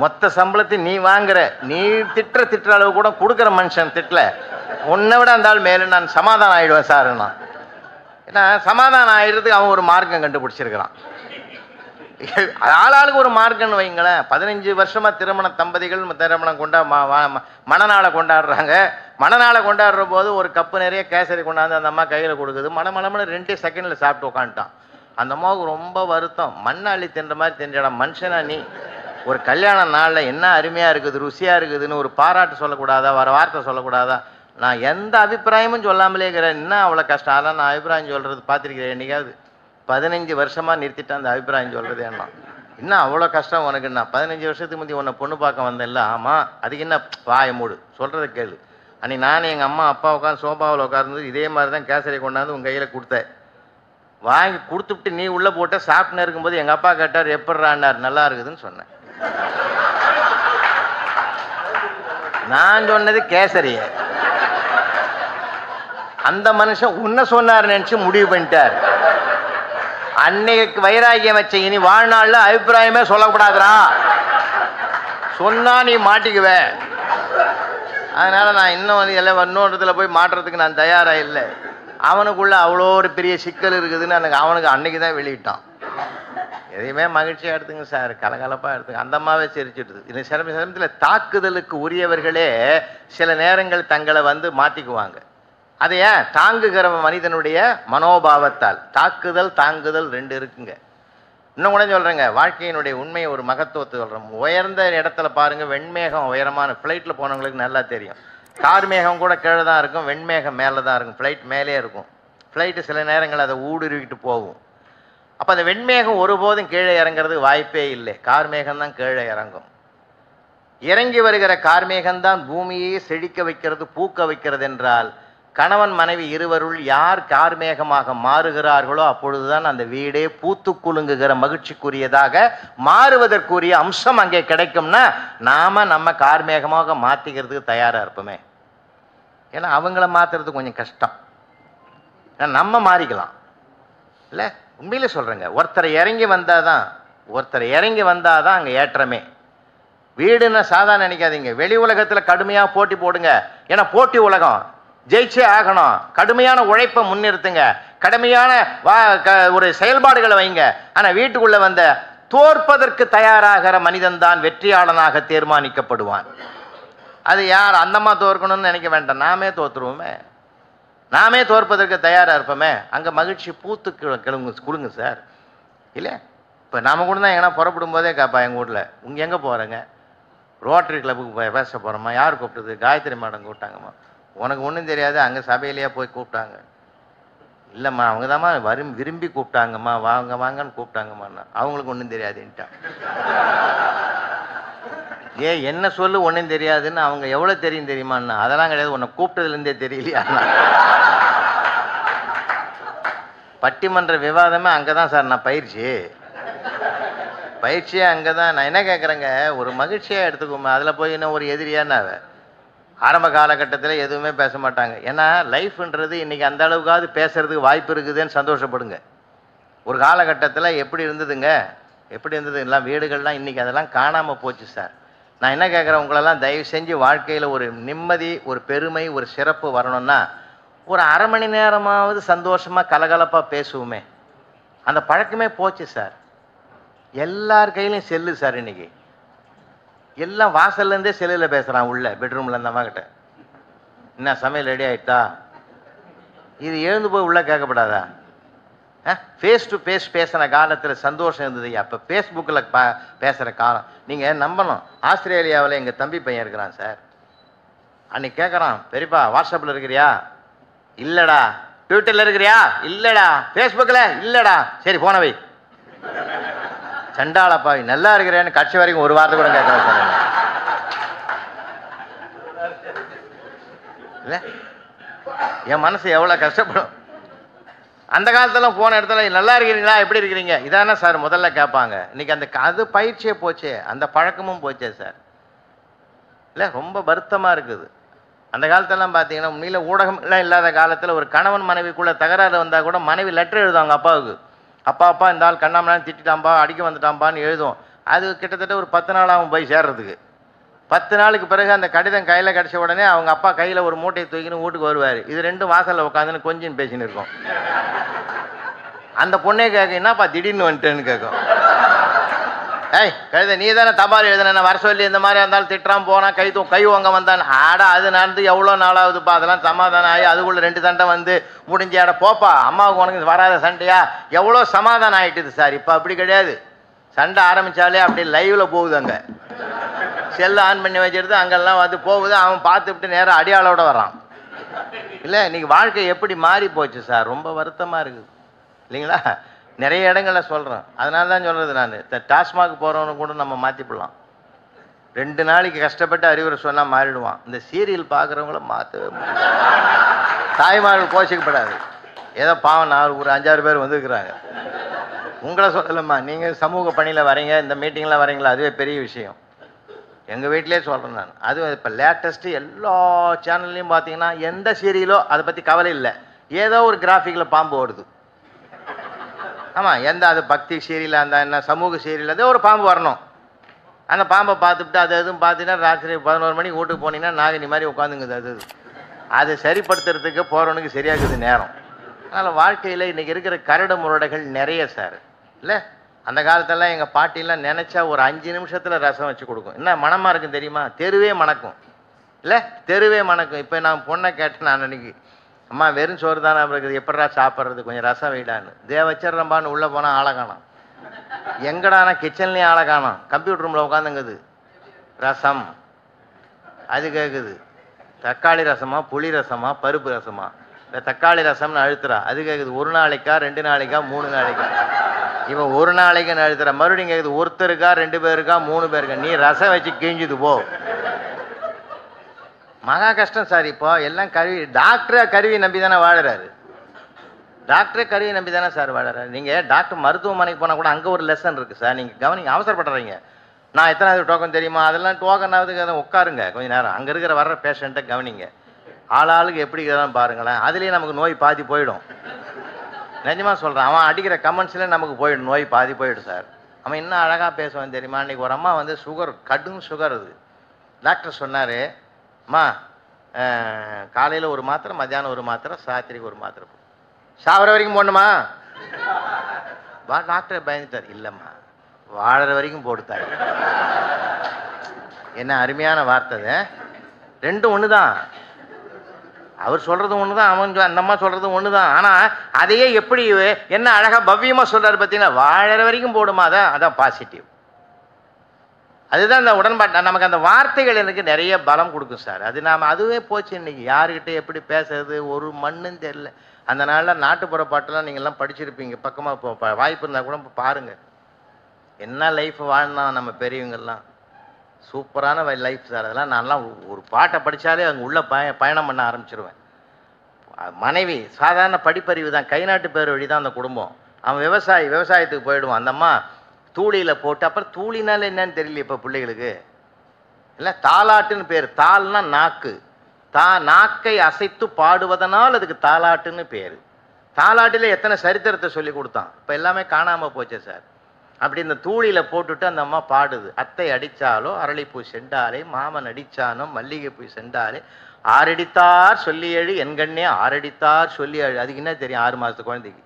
மொத்த சம்பளத்தை நீ வாங்குற, நீ திட்டுற அளவு கூட கொடுக்குற மனுஷன் திட்டல, உன்னை விட அந்த ஆள் மேலுன்னு நான் சமாதானம் ஆகிடுவேன் சார். நான் ஏன்னா சமாதானம் ஆகிடுறதுக்கு அவன் ஒரு மார்க்கம் கண்டுபிடிச்சிருக்கிறான். ஆளாளுக்கு ஒரு மார்க்கம்னு வைங்களேன். 15 வருஷமா திருமண தம்பதிகள் மணநாளை கொண்டாடுறாங்க. மணநாளை கொண்டாடுற போது ஒரு கப்பு நிறைய கேசரி கொண்டாந்து அந்த அம்மா கையில் கொடுக்குது. மணமளமனு 2 செகண்டில் சாப்பிட்டு உட்காந்துட்டான். அந்த அம்மாவுக்கு ரொம்ப வருத்தம். மண்ணாளி தின்ற மாதிரி தெரிஞ்சிடா மனுஷனா நீ. ஒரு கல்யாண நாளில் என்ன அருமையாக இருக்குது, ருசியாக இருக்குதுன்னு ஒரு பாராட்டு சொல்லக்கூடாதா, வர வார்த்தை சொல்லக்கூடாதா? நான் எந்த அபிப்பிராயமும் சொல்லாமலே இருக்கிறேன். என்ன அவ்வளோ கஷ்டம்? அதெல்லாம் நான் அபிப்பிராயம் சொல்கிறது பார்த்துருக்கிறேன் என்னைக்காவது? 15 வருஷமாக நிறுத்திட்டேன் அந்த அபிப்பிராயம் சொல்கிறது. என்ன இன்னும் அவ்வளோ கஷ்டம் உனக்கு? நான் 15 வருஷத்துக்கு முந்தைய உன்னை பொண்ணு பார்க்க வந்தேன்ல. ஆமாம், அதுக்கு என்ன வாய மூடு, சொல்கிறத கேளு. அன்றைக்கி நானும் எங்கள் அம்மா அப்பா உட்காந்து சோபாவில் உட்கார்ந்து இதே மாதிரி தான் கேசரி கொண்டாந்து உங்கள் கையில் கொடுத்தேன். வாங்கி கொடுத்துட்டு நீ உள்ளே போட்ட சாப்பிட்னு இருக்கும்போது எங்கள் அப்பா கேட்டார், எப்பட்றான்னார். நல்லா இருக்குதுன்னு சொன்னேன். நான் சொன்னது கேசரிய. அந்த மனுஷன் உன்ன சொன்னார் நினைச்சு முடிவு பண்ணிட்டார். அன்னைக்கு வைராகியம் வச்ச இனி வாழ்நாள்ல அபிப்பிராயமே சொல்லக்கூடாதுரா, சொன்னா நீ மாட்டிக்குவ. அதனால நான் இன்னொருத்துல போய் மாட்டுறதுக்கு நான் தயாரா இல்லை. அவனுக்குள்ள அவ்வளோ ஒரு பெரிய சிக்கல் இருக்குதுன்னு அவனுக்கு அன்னைக்கு தான் வெளியிட்டான். எதையுமே மகிழ்ச்சியாக எடுத்துங்க சார், கலகலப்பாக எடுத்துங்க. அந்த அம்மாவே சிரிச்சுட்டுது. இந்த சிரமத்தில் தாக்குதலுக்கு உரியவர்களே சில நேரங்கள் தங்களை மாற்றிக்குவாங்க. அதை ஏன்? தாங்குகிற மனிதனுடைய மனோபாவத்தால். தாக்குதல் தாங்குதல் 2 இருக்குங்க. இன்னும் கூட சொல்கிறேங்க, வாழ்க்கையினுடைய உண்மையை ஒரு மகத்துவத்தை சொல்கிறோம். உயர்ந்த இடத்துல பாருங்கள், வெண்மேகம் உயரமான ஃப்ளைட்டில் போனவங்களுக்கு நல்லா தெரியும். கார் மேகம் கூட கீழே தான் இருக்கும், வெண்மேகம் மேலே தான் இருக்கும். ஃப்ளைட் மேலே இருக்கும். ஃப்ளைட்டு சில நேரங்கள் அதை ஊடுருவிட்டு போகும். அப்போ அந்த வெண்மேகம் ஒருபோதும் கீழே இறங்கிறதுக்கு வாய்ப்பே இல்லை. கார்மேகம் தான் கீழே இறங்கும். இறங்கி வருகிற கார்மேகம்தான் பூமியை செழிக்க வைக்கிறது, பூக்க வைக்கிறது. என்றால் கணவன் மனைவி இருவருள் யார் கார்மேகமாக மாறுகிறார்களோ அப்பொழுதுதான் அந்த வீடே பூத்து குலுங்குகிற மகிழ்ச்சிக்குரியதாக மாறுவதற்குரிய அம்சம் அங்கே கிடைக்கும்னா நாம நம்ம கார்மேகமாக மாற்றிக்கிறதுக்கு தயாராக இருப்போமே. ஏன்னா அவங்கள மாற்றுறது கொஞ்சம் கஷ்டம், நம்ம மாறிக்கலாம் இல்லை. உண்மையிலே சொல்கிறேங்க, ஒருத்தரை இறங்கி வந்தால் தான் அங்கே ஏற்றமே. வீடுன்னு சாதாரண நினைக்காதீங்க. வெளி உலகத்தில் கடுமையாக போட்டி போடுங்க. ஏன்னா போட்டி உலகம், ஜெயிச்சே ஆகணும். கடுமையான உழைப்பை முன்னிறுத்துங்க, கடுமையான ஒரு செயல்பாடுகளை வைங்க. ஆனால் வீட்டுக்குள்ளே தோற்பதற்கு தயாராகிற மனிதன் தான் வெற்றியாளனாக தீர்மானிக்கப்படுவான். அது யார்? அந்தம்மா தோற்கணும்னு நினைக்க வேண்டாம், நாமே தோற்றுருவோமே. நாமே தோற்பதற்கு தயாராக இருப்போமே. அங்கே மகிழ்ச்சி பூத்து குலுங்க சார். இல்லை இப்போ நாம கூட தான் எங்கன்னா புறப்படும் போதே கேட்பா, எங்கள் வீட்டில் உங்கள் எங்கே போகிறேங்க? ரோட்டரி கிளப்புக்கு பேச போகிறோம்மா. யார் கூப்பிட்டது? காயத்ரி மேடம் கூப்பிட்டாங்கம்மா. உனக்கு ஒன்றும் தெரியாது, அங்கே சபையிலேயே போய் கூப்பிட்டாங்க. இல்லைம்மா அவங்க தான்மா விரும்பி கூப்பிட்டாங்கம்மா, வாங்கன்னு கூப்பிட்டாங்கம்மா. அவங்களுக்கு ஒன்றும் தெரியாதுன்ட்டான். என்ன சொல்லு ஒன்றும் தெரியாதுன்னு. அவங்க எவ்வளோ தெரியுமாண்ணா? அதெல்லாம் கிடையாது, உன்னை கூப்பிட்டதுலேருந்தே தெரியலையா? பட்டிமன்ற விவாதமே அங்கே தான் சார். நான் பயிற்சியே அங்கே தான். நான் என்ன கேட்குறேங்க, ஒரு மகிழ்ச்சியாக எடுத்துக்கோமே. அதில் போய் இன்னும் ஒரு எதிரியானாவ ஆரம்ப காலகட்டத்தில் எதுவுமே பேச மாட்டாங்க. ஏன்னா லைஃப்ன்றது இன்றைக்கி அந்த அளவுக்காவது பேசுறதுக்கு வாய்ப்பு இருக்குதுன்னு சந்தோஷப்படுங்க. ஒரு காலகட்டத்தில் எப்படி இருந்ததுங்க, எப்படி இருந்தது எல்லாம் வீடுகள்லாம், இன்றைக்கி அதெல்லாம் காணாமல் போச்சு சார். நான் என்ன கேட்குறேன், உங்களெல்லாம் தயவு செஞ்சு வாழ்க்கையில் ஒரு நிம்மதி, ஒரு பெருமை, ஒரு சிறப்பு வரணும்னா ஒரு அரை மணி நேரமாவது சந்தோஷமாக கலகலப்பாக பேசுவோமே. அந்த பழக்கமே போச்சு சார். எல்லார் கையிலையும் செல்லு சார். இன்றைக்கி எல்லாம் வாசல்லேருந்தே செல்லில் பேசுகிறான், உள்ள பெட்ரூமில் இருந்தவங்க கிட்ட என்ன சமையல் ரெடி ஆகிட்டா, இது எழுந்து போய் உள்ளே கேட்கப்படாதா? ஃபேஸ் டு ஃபேஸ் பேசுகிற காலத்தில் சந்தோஷம் இருந்தது. அப்போ ஃபேஸ்புக்கில் பேசுகிற காலம். நீங்கள் நம்பணும், ஆஸ்திரேலியாவில் எங்கள் தம்பி பையன் இருக்கிறான் சார். அன்னைக்கு கேட்குறான், பெரியப்பா வாட்ஸ்அப்பில் இருக்கிறியா? இல்லைடா. ட்விட்டரில் இருக்கிறியா? இல்லைடா. ஃபேஸ்புக்கில்? இல்லைடா. சரி போனவை சண்டாளப்பாவி, நல்லா இருக்கிறேன்னு கட்சி வரைக்கும் ஒரு வார்த்தை கூட கேட்கல சார். இல்லை, என் மனசு எவ்வளோ கஷ்டப்படும். அந்த காலத்தில் போன இடத்துல நல்லா இருக்கிறீங்களா, எப்படி இருக்கிறீங்க, இதானே சார் முதல்ல கேட்பாங்க. இன்றைக்கி அது பயிற்சியே போச்சே, அந்த பழக்கமும் போச்சே சார். இல்லை, ரொம்ப வருத்தமாக இருக்குது. அந்த காலத்திலலாம் பார்த்தீங்கன்னா உண்மையில் ஊடகம்லாம் இல்லாத காலத்தில் ஒரு கணவன் மனைவிக்குள்ளே தகராறு வந்தால் கூட மனைவி லெட்டர் எழுதுவாங்க அப்பாவுக்கு. அப்பா இந்த ஆள் கண்ணாமலாம் திட்டாம்பா, அடிக்க வந்துட்டாம்பான்னு எழுதும். அது கிட்டத்தட்ட ஒரு 10 நாள் ஆகும் போய் சேர்றதுக்கு. 10 நாளுக்கு பிறகு அந்த கடிதம் கையில் கிடச்ச உடனே அவங்க அப்பா கையில் ஒரு மூட்டையை தூக்கின்னு வீட்டுக்கு வருவார். இது ரெண்டும் வாசலில் உட்காந்துன்னு கொஞ்சம் பேசின்னு இருக்கும். அந்த பொண்ணே கேட்க, என்னப்பா திடீர்னு வந்துட்டேன்னு கேட்கும். ஏய் கழுத, நீ தானே தபால் எழுதுன, வர சொல்லி இந்த மாதிரி இருந்தாலும் திட்டுறான் போனான், கை வாங்க வந்தான். ஆடா அது நடந்து எவ்வளோ நாளாகுதுப்பா, அதெல்லாம் சமாதானம் ஆகி அதுக்குள்ளே 2 சண்டை வந்து முடிஞ்ச ஆட போப்பா, அம்மாவுக்கு உனக்கு வராத சண்டையா, எவ்வளோ சமாதானம் ஆகிட்டுது சார். இப்போ அப்படி கிடையாது. சண்டை ஆரம்பித்தாலே அப்படி லைவில் போகுது. அங்கே செல்லு ஆன் பண்ணி வச்சுருது, அங்கெல்லாம் வந்து போகுது. அவன் பார்த்துவிட்டு நேராக அடியாளோட வரான். இல்லை, இன்றைக்கி வாழ்க்கை எப்படி மாறி போச்சு சார். ரொம்ப வருத்தமாக இருக்குது இல்லைங்களா? நிறைய இடங்களில் சொல்கிறேன். அதனால தான் சொல்கிறது, நான் டாஸ்மாக் போகிறவனு கூட நம்ம மாற்றிப்படலாம். 2 நாளைக்கு கஷ்டப்பட்டு அறிவுரை சொன்னால் மாறிடுவான். இந்த சீரியல் பார்க்குறவங்கள மாற்றவே முடியும். தாய்மார்கள் கோச்சிக்கப்படாது. ஏதோ பாவம், நான் ஒரு 5-6 பேர் வந்துருக்குறாங்க. உங்களை சொல்லலம்மா, நீங்கள் சமூக பணியில் வரீங்க, இந்த மீட்டிங்கில் வரீங்களா, அதுவே பெரிய விஷயம். எங்கள் வீட்டிலே சொல்கிறேன் நான். அதுவும் இப்போ லேட்டஸ்ட்டு எல்லா சேனல்லையும் பார்த்தீங்கன்னா எந்த சீரியலோ அதை பற்றி கவலை இல்லை, ஏதோ ஒரு கிராஃபிக்கில் பாம்பு ஓடுது. ஆமாம், எந்த அது பக்தி சீரியலாக இருந்தால் என்ன, சமூக சீரியல், அதே ஒரு பாம்பு வரணும். அந்த பாம்பை பார்த்துட்டு அது எதுவும் பார்த்தீங்கன்னா ராத்திரி 11 மணிக்கு வீட்டுக்கு போனீங்கன்னா நாகினி மாதிரி உட்காந்துங்குது. அது சரிப்படுத்துறதுக்கு போகிறவனுக்கு சரியாகுது நேரம். அதனால் வாழ்க்கையில் இன்றைக்கி இருக்கிற கரடு முரடைகள் நிறைய சார். இல்லை, அந்த காலத்தெல்லாம் எங்கள் பாட்டிலாம் நினச்சா ஒரு 5 நிமிஷத்தில் ரசம் வச்சு கொடுக்கும். என்ன மனமாக இருக்கும் தெரியுமா? தெருவே மணக்கும். இல்லை, தெருவே மணக்கும். இப்போ நான் பொண்ணை கேட்டேன், நான் அன்றைக்கி, அம்மா வெறும் சோறு தானே இருக்குது, எப்படா சாப்பிட்றது, கொஞ்சம் ரசம் வைடான்னு. வச்சிட்றம்பான்னு உள்ளே போனால் ஆளை காணோம். எங்கடானா கிச்சன்லேயும் ஆளை காணோம். கம்ப்யூட்டர் ரூமில் உட்காந்துங்குது. ரசம் அது கேட்குது. தக்காளி ரசமா, புளி ரசமா, பருப்பு ரசமா? இந்த தக்காளி ரசம்னு அழுத்துறா, அது கேட்குது. 1 நாளைக்கா, 2 நாளைக்கா, 3 நாளைக்கா? இவன் 1 நாளைக்குன்னு அழுத்துறா. மறுபடியும் கேட்குது, ஒருத்தருக்கா, 2 பேருக்கா, 3 பேருக்கா? நீ ரசம் வச்சு கிழிஞ்சுது போ. மகா கஷ்டம் சார். இப்போ எல்லாம் கருவி, டாக்டரை கருவி நம்பி தானே வாழறாரு. டாக்டரே கருவி நம்பி தானே சார் வாழறாரு. நீங்கள் டாக்டர் மருத்துவமனைக்கு போனால் கூட அங்கே ஒரு லெசன் இருக்குது சார். நீங்கள் கவனிங்க, அவசரப்படுறீங்க. நான் எத்தனாவது டோக்கன் தெரியுமா, அதெல்லாம் டோக்கனாவது உட்காருங்க கொஞ்சம் நேரம். அங்கே இருக்கிற வர்ற பேஷண்ட்டை கவனிங்க, ஆளாளுக்கு எப்படி இருக்கிறான்னு பாருங்களேன். அதுலேயே நமக்கு நோய் பாதி போயிடும். நிஜமாக சொல்கிறேன், அவன் அடிக்கிற கமெண்ட்ஸில் நமக்கு போயிடும், நோய் பாதி போயிடும் சார். அவன் இன்னும் அழகாக பேசுவான் தெரியுமா? அன்றைக்கி ஒரு அம்மா வந்து சுகர், கடும் சுகர். அது டாக்டர் சொன்னார், அம்மா காலையில் ஒரு மாத்திரை, மத்தியானம் ஒரு மாத்திரை, சாத்திரிக்கு ஒரு மாத்திரை, சாவர வரைக்கும் போடணுமா? டாக்டர் பயந்துட்டார். இல்லைம்மா, வாழற வரைக்கும் போட்டுத்தாரு. என்ன அருமையான வார்த்தை. ரெண்டும் ஒன்று தான். அவர் சொல்கிறது ஒன்று தான், அவன் அந்த அம்மா சொல்கிறது ஒன்று தான். ஆனால் அதையே எப்படி என்ன அழகாக பவ்யமாக சொல்கிறார் பார்த்தீங்கன்னா, வாழற வரைக்கும் போடுமா. அதான் பாசிட்டிவ். அதுதான் அந்த உடன்பாட்டு. நமக்கு அந்த வார்த்தைகள் எனக்கு நிறைய பலம் கொடுக்கும் சார். அது அதுவே போச்சு. இன்றைக்கி யாருக்கிட்ட எப்படி பேசுறது ஒரு மண்ணுன்னு தெரியல. அந்த நாளில் நாட்டுப்புற பாட்டெல்லாம் நீங்கள்லாம் படிச்சிருப்பீங்க. பக்கமாக இப்போ வாய்ப்பு இருந்தால் கூட பாருங்கள். என்ன லைஃப் வாழ்னா நம்ம பெரியவங்கெல்லாம். சூப்பரான லைஃப் சார். அதெல்லாம் நான்லாம் ஒரு பாட்டை படித்தாலே அங்கே உள்ள பயணம் பண்ண ஆரம்பிச்சிருவேன். மனைவி சாதாரண படிப்பறிவு தான், கை நாட்டு பேர் வழி தான் அந்த குடும்பம். அவன் விவசாயத்துக்கு போயிடுவான். அந்த அம்மா தூளியில் போட்டு, அப்புறம் தூளினால என்னன்னு தெரியல இப்போ பிள்ளைகளுக்கு. இல்லை, தாலாட்டுன்னு பேர். தாள்னா நாக்கு, நாக்கை அசைத்து பாடுவதனால் அதுக்கு தாலாட்டுன்னு பேர். தாலாட்டில் எத்தனை சரித்திரத்தை சொல்லி கொடுத்தான், இப்போ எல்லாமே காணாமல் போச்சே சார். அப்படி இந்த தூளியில் போட்டுட்டு அந்த அம்மா பாடுது. அத்தை அடித்தாலோ அரளிப்பூ செண்டாலே, மாமன் அடித்தானோ மல்லிகைப்பூ செண்டாலே, ஆறடித்தார் சொல்லி எழு என்கண்ணே ஆறடித்தார் சொல்லி எழு. அதுக்கு என்ன தெரியும் 6 மாதத்து குழந்தைக்கு?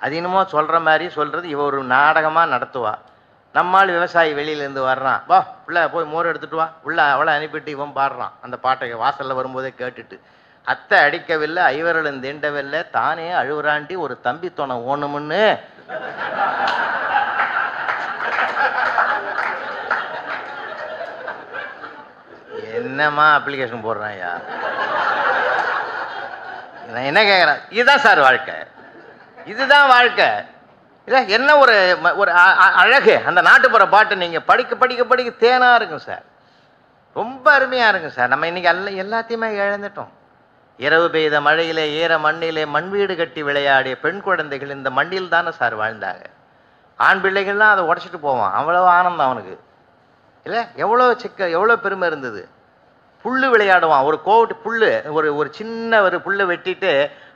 அது என்னமோ சொல்கிற மாதிரி சொல்கிறது. இவ ஒரு நாடகமாக நடத்துவா. நம்மால் விவசாயி வெளியிலேருந்து வர்றான், வா உள்ள போய் மோர் எடுத்துட்டு வா, உள்ள அவளை அனுப்பிட்டு இவன் பாடுறான் அந்த பாட்டை வாசலில் வரும்போதே கேட்டுட்டு. அத்தை அடிக்கவில்லை ஐவர்களும் தீண்டவில்லை, தானே அழுவுறாண்டி ஒரு தம்பி துணை ஓணுமுன்னு. என்னம்மா அப்ளிகேஷன் போடுறான் ஐயா? நான் என்ன கேட்குறேன், இதுதான் சார் வாழ்க்கை, இதுதான் வாழ்க்கை. இல்லை என்ன ஒரு ஒரு அழகு அந்த நாட்டுப்புற பாட்டு நீங்கள் படிக்க படிக்க படிக்க தேனாக இருக்கும் சார், ரொம்ப அருமையாக இருக்கும் சார். நம்ம இன்னைக்கு எல்லாத்தையுமே இழந்துட்டோம். இரவு பெய்த மழையிலே ஈர மண்ணிலே மண் வீடு கட்டி விளையாடிய பெண் குழந்தைகள் இந்த மண்ணில் தானே சார் வாழ்ந்தாங்க. ஆண் பிள்ளைகள்லாம் அதை உடச்சிட்டு போவான், அவ்வளோ ஆனந்தம் அவனுக்கு. இல்லை எவ்வளோ எவ்வளோ பெருமை இருந்தது. புல்லு விளையாடுவான், ஒரு கோவட்டு புல்லு, ஒரு சின்ன ஒரு புல்லை வெட்டிட்டு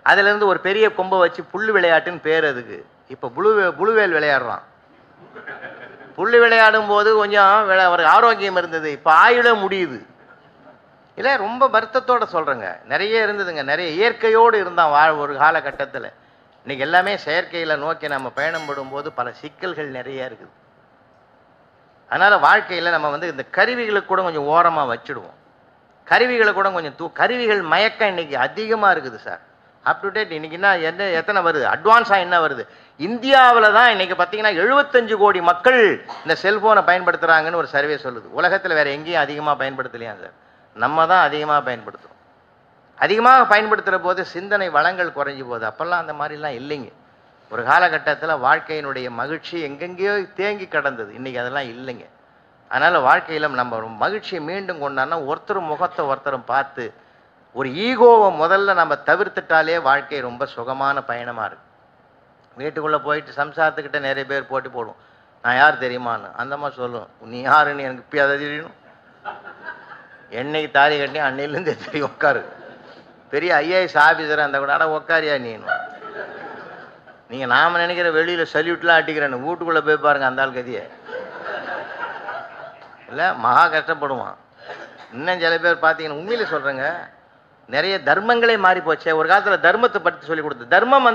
அதுலேருந்து ஒரு பெரிய கொம்பை வச்சு புல்லு விளையாட்டுன்னு பேர் அதுக்கு. இப்போ புழுவேல் விளையாடுறான். புல்லு விளையாடும் போது கொஞ்சம் ஒரு ஆரோக்கியம் இருந்தது, இப்போ ஆயுள முடியுது. இல்லை ரொம்ப வருத்தத்தோடு சொல்கிறேங்க. நிறைய இருந்ததுங்க, நிறைய இயற்கையோடு இருந்தான் ஒரு காலகட்டத்தில். இன்றைக்கி எல்லாமே செயற்கையில் நோக்கி நம்ம பயணம் படும்போது பல சிக்கல்கள் நிறைய இருக்குது. அதனால் வாழ்க்கையில் நம்ம இந்த கருவிகளுக்கு கூட கொஞ்சம் ஓரமாக வச்சுடுவோம். கருவிகளை கூட கொஞ்சம் கருவிகள் மயக்கம் இன்றைக்கி அதிகமாக இருக்குது சார். அப் டு டேட் இன்றைக்கி எத்தனை வருது, அட்வான்ஸாக என்ன வருது. இந்தியாவில் தான் இன்றைக்கி பார்த்தீங்கன்னா 75 கோடி மக்கள் இந்த செல்ஃபோனை பயன்படுத்துகிறாங்கன்னு ஒரு சர்வே சொல்லுது. உலகத்தில் வேறு எங்கேயும் அதிகமாக பயன்படுத்தலையா சார்? நம்ம தான் அதிகமாக பயன்படுத்துகிறோம். அதிகமாக பயன்படுத்துகிற போது சிந்தனை வளங்கள் குறைஞ்சி போகுது. அப்போல்லாம் அந்த மாதிரிலாம் இல்லைங்க. ஒரு காலகட்டத்தில் வாழ்க்கையினுடைய மகிழ்ச்சி எங்கெங்கேயோ தேங்கி கிடந்தது, இன்றைக்கி அதெல்லாம் இல்லைங்க. அதனால் வாழ்க்கையில் நம்ம மகிழ்ச்சியை மீண்டும் கொண்டான்னா ஒருத்தரும் முகத்தை ஒருத்தரும் பார்த்து ஒரு ஈகோவை முதல்ல நம்ம தவிர்த்துட்டாலே வாழ்க்கை ரொம்ப சுகமான பயணமாக இருக்குது. வீட்டுக்குள்ளே போயிட்டு சம்சாரத்துக்கிட்ட நிறைய பேர் போட்டி போடுவோம், நான் யார் தெரியுமான்னு. அந்த மாதிரி சொல்லுவோம், நீ யாருன்னு எனக்கு இப்போ அதை தெரியணும். என்னைக்கு தாலி கட்டி அன்னையிலேருந்து தெரியும் உட்காரு. பெரிய ஐஏஎஸ் ஆஃபீஸராக இருந்தால் கூட ஆனால் உட்காரியா நீனும். நீங்கள் நாம் நினைக்கிற வெளியில் சல்யூட்லாம் அட்டிக்கிறேன்னு வீட்டுக்குள்ளே போய் பாருங்கள் அந்த ஆள் கதியை. இல்லை மகா கஷ்டப்படுவான். இன்னும் சில பேர் பார்த்தீங்கன்னா உண்மையிலே சொல்கிறேங்க, நிறைய தர்மங்களே மாறி போச்சே. ஒரு காலத்தில் தர்மத்தை பற்றி சொல்லி கொடுத்து தர்மம்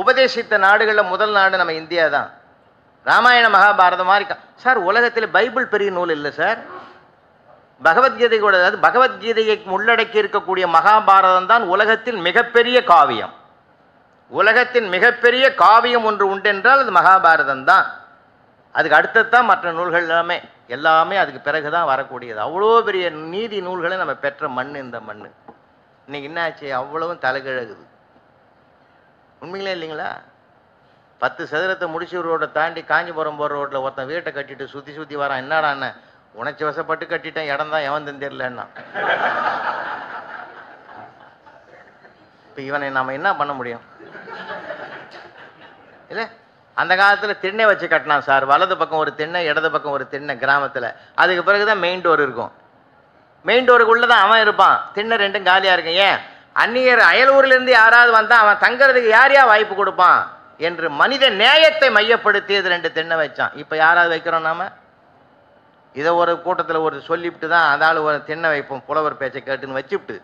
உபதேசித்த நாடுகளில் முதல் நாடு நம்ம இந்தியா தான். ராமாயண மகாபாரதம் மாதிரி சார். உலகத்தில் பைபிள் பெரிய நூல் இல்லை சார். பகவத்கீதை கூட, அதாவது பகவத்கீதையை உள்ளடக்கி இருக்கக்கூடிய மகாபாரதம் தான் உலகத்தில் மிகப்பெரிய காவியம். உலகத்தின் மிகப்பெரிய காவியம் ஒன்று உண்டென்றால் அது மகாபாரதம் தான். அதுக்கு அடுத்தது தான் மற்ற நூல்கள் எல்லாமே அதுக்கு பிறகு தான் வரக்கூடியது. அவ்வளோ பெரிய நீதி நூல்களை நம்ம பெற்ற மண் இந்த மண். இன்னைக்கு என்ன ஆச்சு, அவ்வளவும் தலைகிழகுது. உண்மையிலே இல்லைங்களா? 10 சதுரத்தை முடிச்சு ரோட்டை தாண்டி காஞ்சிபுரம் போகிற ரோட்டில் ஒருத்தன் வீட்டை கட்டிட்டு சுற்றி வரான். என்னடா அண்ணன் உணர்ச்சி வசப்பட்டு கட்டிட்டேன், இடம் தான் எவன் தெரியலன்னா. இப்போ இவனை நாம் என்ன பண்ண முடியும்? இல்லை அந்த காலத்தில் திண்ணை வச்சு கட்டினான் சார். வலது பக்கம் ஒரு திண்ணை, இடது பக்கம் ஒரு திண்ணை கிராமத்தில். அதுக்கு பிறகு தான் மெயின் டோர் இருக்கும். மெயின் டோருக்குள்ளே தான் அவன் இருப்பான். திண்ணை ரெண்டும் காலியாக இருக்கும். ஏன் அந்நியர் அயலூர்லேருந்து யாராவது வந்தால் அவன் தங்கிறதுக்கு யாரையா வாய்ப்பு கொடுப்பான் என்று மனித நேயத்தை மையப்படுத்தி அது 2 திண்ணை வச்சான். இப்போ யாராவது வைக்கிறோம் நாம? இதை ஒரு கூட்டத்தில் ஒரு சொல்லிவிட்டு தான் அதால் ஒரு திண்ணை வைப்போம், புலவர் பேச்சை கேட்டுன்னு வச்சுவிட்டு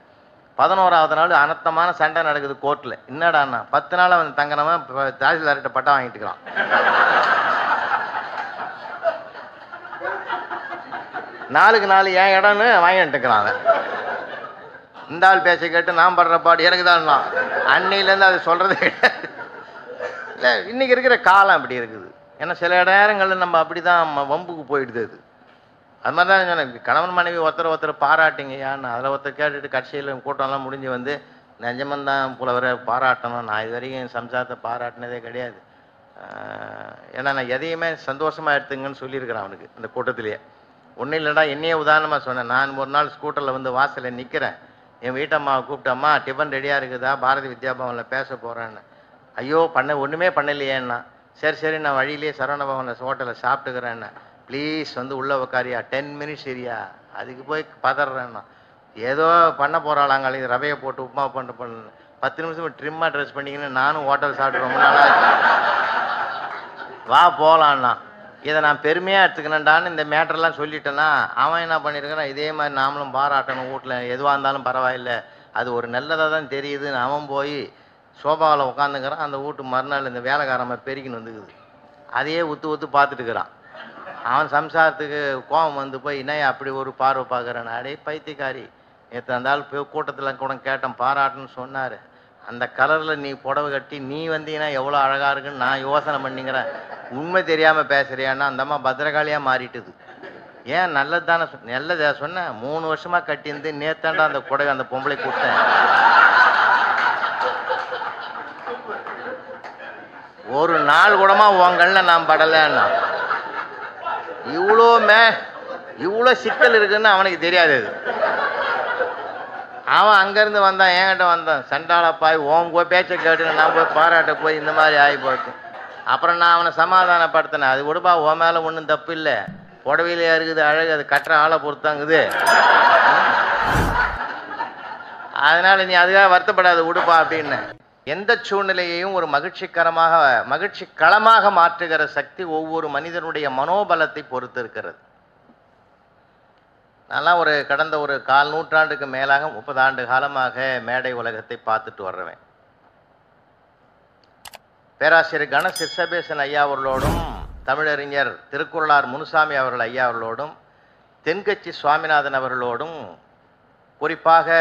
11ஆவது நாள் அனர்த்தமான சண்டை நடக்குது கோர்ட்டில். என்னடாண்ணா 10 நாள் அவன் தங்கினவன் தாசில்தார்கிட்ட பட்டா வாங்கிட்டுக்கிறான். நாளுக்கு 4 என் இடம்னு வாங்கிட்டுக்கிறான் அவன். இந்த ஆள் பேச்சை கேட்டு நான் படுற பாடு எனக்கு தான். அன்னையிலேருந்து அது சொல்கிறதே கிடையாது. இல்லை இன்றைக்கி இருக்கிற காலம் அப்படி இருக்குது. ஏன்னா சில நேரங்களில் நம்ம அப்படி தான் வம்புக்கு போயிடுது. அது மாதிரி தான் சொன்னேன், கணவன் மனைவி ஒருத்தர் பாராட்டிங்கயான்னு. அதில் ஒருத்தர் கேட்டுட்டு கட்சியில் கூட்டம்லாம் முடிஞ்சு நிஜமந்தான் புலவரை பாராட்டணும். நான் இது வரைக்கும் சம்சாரத்தை பாராட்டினதே கிடையாது. ஏன்னா நான் எதையுமே சந்தோஷமாக எடுத்துங்கன்னு சொல்லியிருக்கிறேன் அவனுக்கு இந்த கூட்டத்திலேயே. ஒன்றும் இல்லைடா, என்னையே உதாரணமாக சொன்னேன். நான் ஒரு நாள் ஸ்கூட்டரில் வாசலில் நிற்கிறேன். என் வீட்டம்மாவை கூப்பிட்டம்மா டிஃபன் ரெடியாக இருக்குதா, பாரதி வித்யாபவனில் பேச போகிறேன்னு. ஐயோ ஒன்றுமே பண்ணலையேன்னா. சரி நான் வழியிலேயே சரவண பவனில் ஹோட்டலில் சாப்பிட்டுக்கிறேன்னு. ப்ளீஸ் உள்ளே உக்காரியா, 10 மினிட்ஸ் சரியா. அதுக்கு போய் பதறேன்னா ஏதோ பண்ண போகிறாளாங்க, ரவையை போட்டு உப்புமா பண்ண 10 நிமிஷம் ட்ரிம்மாக ட்ரெஸ் பண்ணிக்கின்னு நானும் ஹோட்டல் சாப்பிட்டு ரொம்ப நாளாக வா போகலான்னா, இதை நான் பெருமையாக எடுத்துக்கணுன்டான்னு இந்த மேட்டர்லாம் சொல்லிட்டேன்னா, அவன் என்ன பண்ணியிருக்கிறான், இதே மாதிரி நாமளும் பாராட்டணும் வீட்டில், எதுவாக இருந்தாலும் பரவாயில்லை, அது ஒரு நல்லதாக தான் தெரியுதுன்னு அவன் போய் சோபாவில் உட்காந்துக்கிறான். அந்த வீட்டு மறுநாள் இந்த வேலைக்காரன் பெருக்கின்னு வந்துக்குது, அதையே உத்து பார்த்துட்டு இருக்கிறான். அவன் சம்சாரத்துக்கு கோபம் வந்து போய் என்ன அப்படி ஒரு பார்வை பார்க்குறான், அடே பைத்தியக்காரி, நேற்று அந்த ஆள் போய் கூட்டத்தில் கூட கேட்டேன் பாராட்டுன்னு சொன்னார், அந்த கலரில் நீ புடவை கட்டி நீ வந்தீங்கன்னா எவ்வளோ அழகாக இருக்குன்னு நான் யோசனை பண்ணிங்கிறேன், உண்மை தெரியாமல் பேசுறியான்னா அந்த அம்மா பத்திரகாளியாக மாறிட்டுது. ஏன் நல்லது தானே நல்லதா சொன்னேன், 3 வருஷமாக கட்டியிருந்து நேத்தாண்டா அந்த புடவை அந்த பொம்பளை கொடுத்தேன், ஒரு நாள் கூடமா உங்கள்ல நான் படலைன்னா. இவ்வளோ சிக்கல் இருக்குன்னு அவனுக்கு தெரியாது. அவன் அங்கேருந்து வந்தான், என்கிட்ட வந்தான், சண்டாளப்பாய் ஓம் போய் பேச்சை கேட்டு நான் போய் பாராட்ட போய் இந்த மாதிரி ஆகி போச்சு. அப்புறம் நான் அவனை சமாதானப்படுத்தினேன், அது விடுப்பா உன் மேலே ஒன்றும் தப்பு இல்லை, புடவையிலையா இருக்குது அழகு, அது கட்டுற ஆளை பொறுத்தாங்குது, அதனால நீ அதுக்காக வருத்தப்படாது விடுப்பா அப்படின்னு. எந்த சூழ்நிலையையும் ஒரு மகிழ்ச்சி களமாக மாற்றுகிற சக்தி ஒவ்வொரு மனிதனுடைய மனோபலத்தை பொறுத்து இருக்கிறது. நான் கடந்த ஒரு 1/4 நூற்றாண்டுக்கு மேலாக 30 ஆண்டு காலமாக மேடை உலகத்தை பார்த்துட்டு வர்றவன். பேராசிரியர் கண சிற்சபேசன் ஐயா அவர்களோடும், தமிழறிஞர் திருக்குறளார் முனுசாமி அவர்கள் ஐயா அவர்களோடும், தென்கட்சி சுவாமிநாதன் அவர்களோடும், குறிப்பாக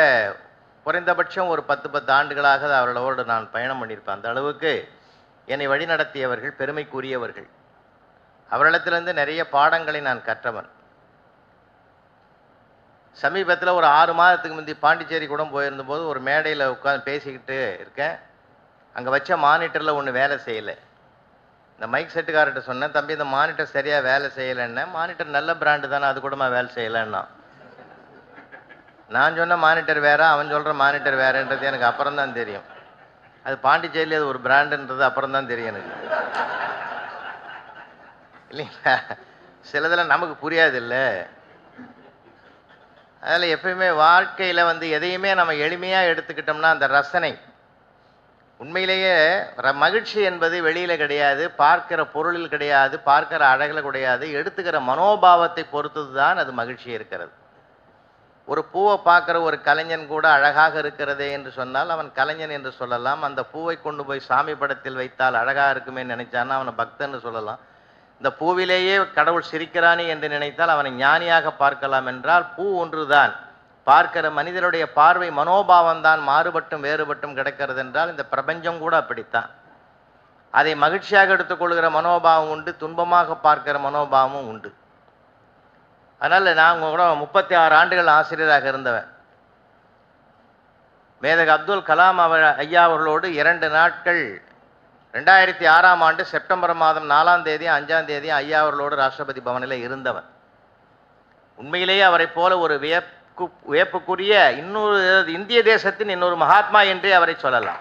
குறைந்தபட்சம் ஒரு 10 ஆண்டுகளாக அவர்களோடு நான் பயணம் பண்ணியிருப்பேன். அந்த அளவுக்கு என்னை வழிநடத்தியவர்கள், பெருமைக்குரியவர்கள். அவர்களிடத்திலிருந்து நிறைய பாடங்களை நான் கற்றவன். சமீபத்தில் ஒரு 6 மாதத்துக்கு முந்தி பாண்டிச்சேரி கூட போயிருந்தபோது ஒரு மேடையில் உட்காந்து பேசிக்கிட்டு இருக்கேன். அங்கே வச்ச மானிட்டரில் ஒன்று வேலை செய்யலை. இந்த மைக் செட்டுக்கார்ட்ட சொன்னேன், தம்பி இந்த மானிட்டர் சரியாக வேலை செய்யலைன்னா, மானிட்டர் நல்ல பிராண்டு தானே, அது கூடமா வேலை செய்யலைன்னா. நான் சொன்ன மானிட்டர் வேற, அவன் சொல்கிற மானிட்டர் வேறன்றது எனக்கு அப்புறம் தான் தெரியும். அது பாண்டிச்சேரியில் அது ஒரு பிராண்டுன்றது அப்புறம் தான் தெரியும் எனக்கு. இல்லைங்களா, சிலதெல்லாம் நமக்கு புரியாது இல்லை. அதில் எப்பயுமே வாழ்க்கையில் எதையுமே நம்ம எளிமையாக எடுத்துக்கிட்டோம்னா அந்த ரசனை, உண்மையிலேயே மகிழ்ச்சி என்பது வெளியில் கிடையாது, பார்க்கிற பொருளில் கிடையாது, பார்க்கிற அழகில் கிடையாது, எடுத்துக்கிற மனோபாவத்தை பொறுத்தது தான் அது மகிழ்ச்சி இருக்கிறது. ஒரு பூவை பார்க்குற ஒரு கலைஞன் கூட அழகாக இருக்கிறதே என்று சொன்னால் அவன் கலைஞன் என்று சொல்லலாம். அந்த பூவை கொண்டு போய் சாமி படத்தில் வைத்தால் அழகாக இருக்குமே நினைச்சான்னா அவனை பக்தன்னு சொல்லலாம். இந்த பூவிலேயே கடவுள் சிரிக்கிறானே என்று நினைத்தால் அவனை ஞானியாக பார்க்கலாம். என்றால் பூ ஒன்றுதான், பார்க்கிற மனிதனுடைய பார்வை மனோபாவம் தான் மாறுபட்டும் வேறுபட்டும் கிடக்கிறது. என்றால் இந்த பிரபஞ்சம் கூட அப்படித்தான். அதை மகிழ்ச்சியாக எடுத்துக்கொள்கிற மனோபாவம் உண்டு, துன்பமாக பார்க்கிற மனோபாவமும் உண்டு. அதனால் நான் கூட 36 ஆண்டுகள் ஆசிரியராக இருந்தவன். மேதக அப்துல் கலாம் ஐயா அவர்களோடு 2 நாட்கள் 2006ஆம் ஆண்டு செப்டம்பர் மாதம் 4ஆம் தேதியும் 5ஆம் தேதியும் ஐயா அவர்களோடு ராஷ்டிரபதி பவனில் இருந்தவன். உண்மையிலேயே அவரை போல ஒரு வியப்புக்குரிய இன்னொரு இந்திய தேசத்தின் இன்னொரு மகாத்மா என்றே அவரை சொல்லலாம்.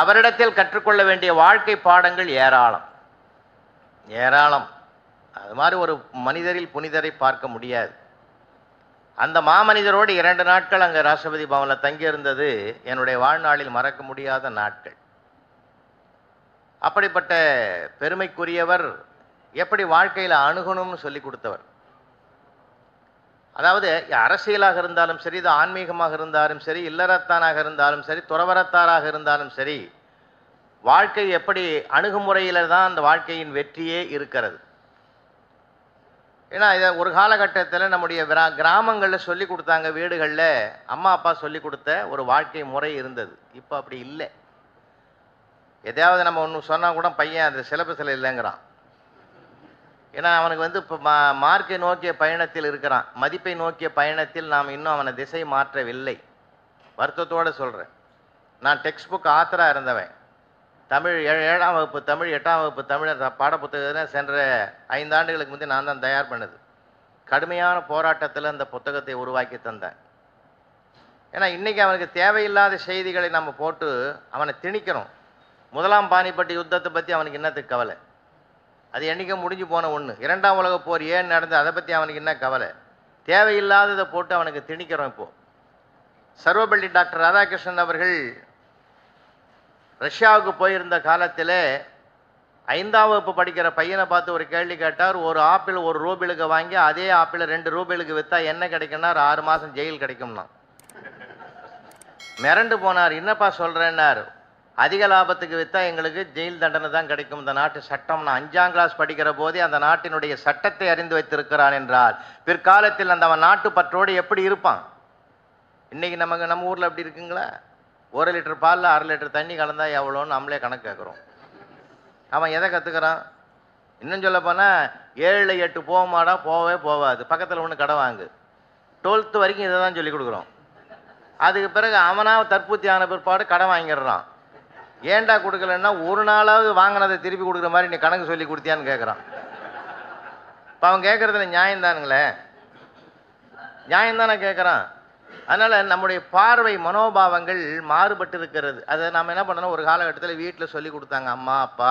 அவரிடத்தில் கற்றுக்கொள்ள வேண்டிய வாழ்க்கை பாடங்கள் ஏராளம் ஏராளம். அது மாதிரி ஒரு மனிதரில் புனிதரை பார்க்க முடியாது. அந்த மாமனிதரோடு 2 நாட்கள் அங்கே ராஷ்டிரபதி பவனில் தங்கியிருந்தது என்னுடைய வாழ்நாளில் மறக்க முடியாத நாட்கள். அப்படிப்பட்ட பெருமைக்குரியவர் எப்படி வாழ்க்கையில் அணுகணும்னு சொல்லி கொடுத்தவர். அதாவது அரசியலாக இருந்தாலும் சரி, இது ஆன்மீகமாக இருந்தாலும் சரி, இல்லறத்தானாக இருந்தாலும் சரி, துறவரத்தாராக இருந்தாலும் சரி, வாழ்க்கை எப்படி அணுகுமுறையில் தான் அந்த வாழ்க்கையின் வெற்றியே இருக்கிறது. ஏன்னா இதை ஒரு காலகட்டத்தில் நம்முடைய கிராமங்களில் சொல்லி கொடுத்தாங்க, வீடுகளில் அம்மா அப்பா சொல்லி கொடுத்த ஒரு வாழ்க்கை முறை இருந்தது. இப்போ அப்படி இல்லை. எதையாவது நம்ம ஒன்று சொன்னால் கூட பையன் அது சிலபஸில் இல்லைங்கிறான். ஏன்னா அவனுக்கு இப்போ மார்க்கை நோக்கிய பயணத்தில் இருக்கிறான், மதிப்பை நோக்கிய பயணத்தில் நாம் இன்னும் அவனை திசை மாற்றவில்லை. வருத்தத்தோடு சொல்கிறேன். நான் டெக்ஸ்ட் புக் ஆத்தராக இருந்தவன். தமிழ் 7ஆம் வகுப்பு தமிழ், 8ஆம் வகுப்பு தமிழ் பாடப்புத்தகத்தை சென்ற 5 ஆண்டுகளுக்கு முந்தைய நான் தான் தயார் பண்ணது. கடுமையான போராட்டத்தில் அந்த புத்தகத்தை உருவாக்கி தந்தேன். ஏன்னா இன்றைக்கி அவனுக்கு தேவையில்லாத செய்திகளை நம்ம போட்டு அவனை திணிக்கிறோம். 1ஆம் பானிபட்டு யுத்தத்தை பற்றி அவனுக்கு என்னத்துக்கு கவலை? அது என்றைக்கும் முடிஞ்சு போன ஒன்று. 2ஆம் உலகப் போர் ஏன் நடந்தது அதை பற்றி அவனுக்கு என்ன கவலை? தேவையில்லாததை போட்டு அவனுக்கு திணிக்கிறோம். இப்போ சர்வப்பள்ளி டாக்டர் ராதாகிருஷ்ணன் அவர்கள் ரஷ்யாவுக்கு போயிருந்த காலத்தில் 5ஆம் வகுப்பு படிக்கிற பையனை பார்த்து ஒரு கேள்வி கேட்டார். ஒரு ஆப்பிள் 1 ரூபாய்க்கு வாங்கி அதே ஆப்பிள் 2 ரூபாய்க்கு விற்றா என்ன கிடைக்கும்னா 6 மாதம் ஜெயில் கிடைக்கும்னா. மிரண்டு போனார். என்னப்பா சொல்கிறேன்னார். அதிக லாபத்துக்கு விற்றா எங்களுக்கு ஜெயில் தண்டனை தான் கிடைக்கும். இந்த நாட்டு சட்டம், நான் 5ஆம் கிளாஸ் படிக்கிற போதே அந்த நாட்டினுடைய சட்டத்தை அறிந்து வைத்திருக்கிறான் என்றால் பிற்காலத்தில் அந்த நாட்டு பற்றோடு எப்படி இருப்பான்? இன்றைக்கி நம்ம ஊரில் அப்படி இருக்குங்களா? 1 லிட்டர் பாலில் 1/2 லிட்டர் தண்ணி கலந்தா எவ்வளோன்னு நம்மளே கணக்கு கேட்குறோம். அவன் எதை கற்றுக்கிறான்? இன்னும் சொல்ல போனால் 7 8 போகமாடா, போகவே போகாது. பக்கத்தில் ஒன்று கடை வாங்கு. 12th வரைக்கும் இதை தான் சொல்லி கொடுக்குறோம். அதுக்கு பிறகு அவனாக தற்பூர்த்தி ஆன பிற்பாடு கடை வாங்கிடுறான். ஏன்டா கொடுக்கலன்னா ஒரு நாளாவது வாங்கினதை திருப்பி கொடுக்குற மாதிரி நீ கணக்கு சொல்லி கொடுத்தியான்னு கேட்குறான். இப்போ அவன் கேட்குறதுல நியாயம்தானுங்களே, நியாயம்தானே கேட்குறான். அதனால் நம்முடைய பார்வை மனோபாவங்கள் மாறுபட்டு இருக்கிறது. அதை நாம் என்ன பண்ணணும், ஒரு காலகட்டத்தில் வீட்டில் சொல்லி கொடுத்தாங்க. அம்மா அப்பா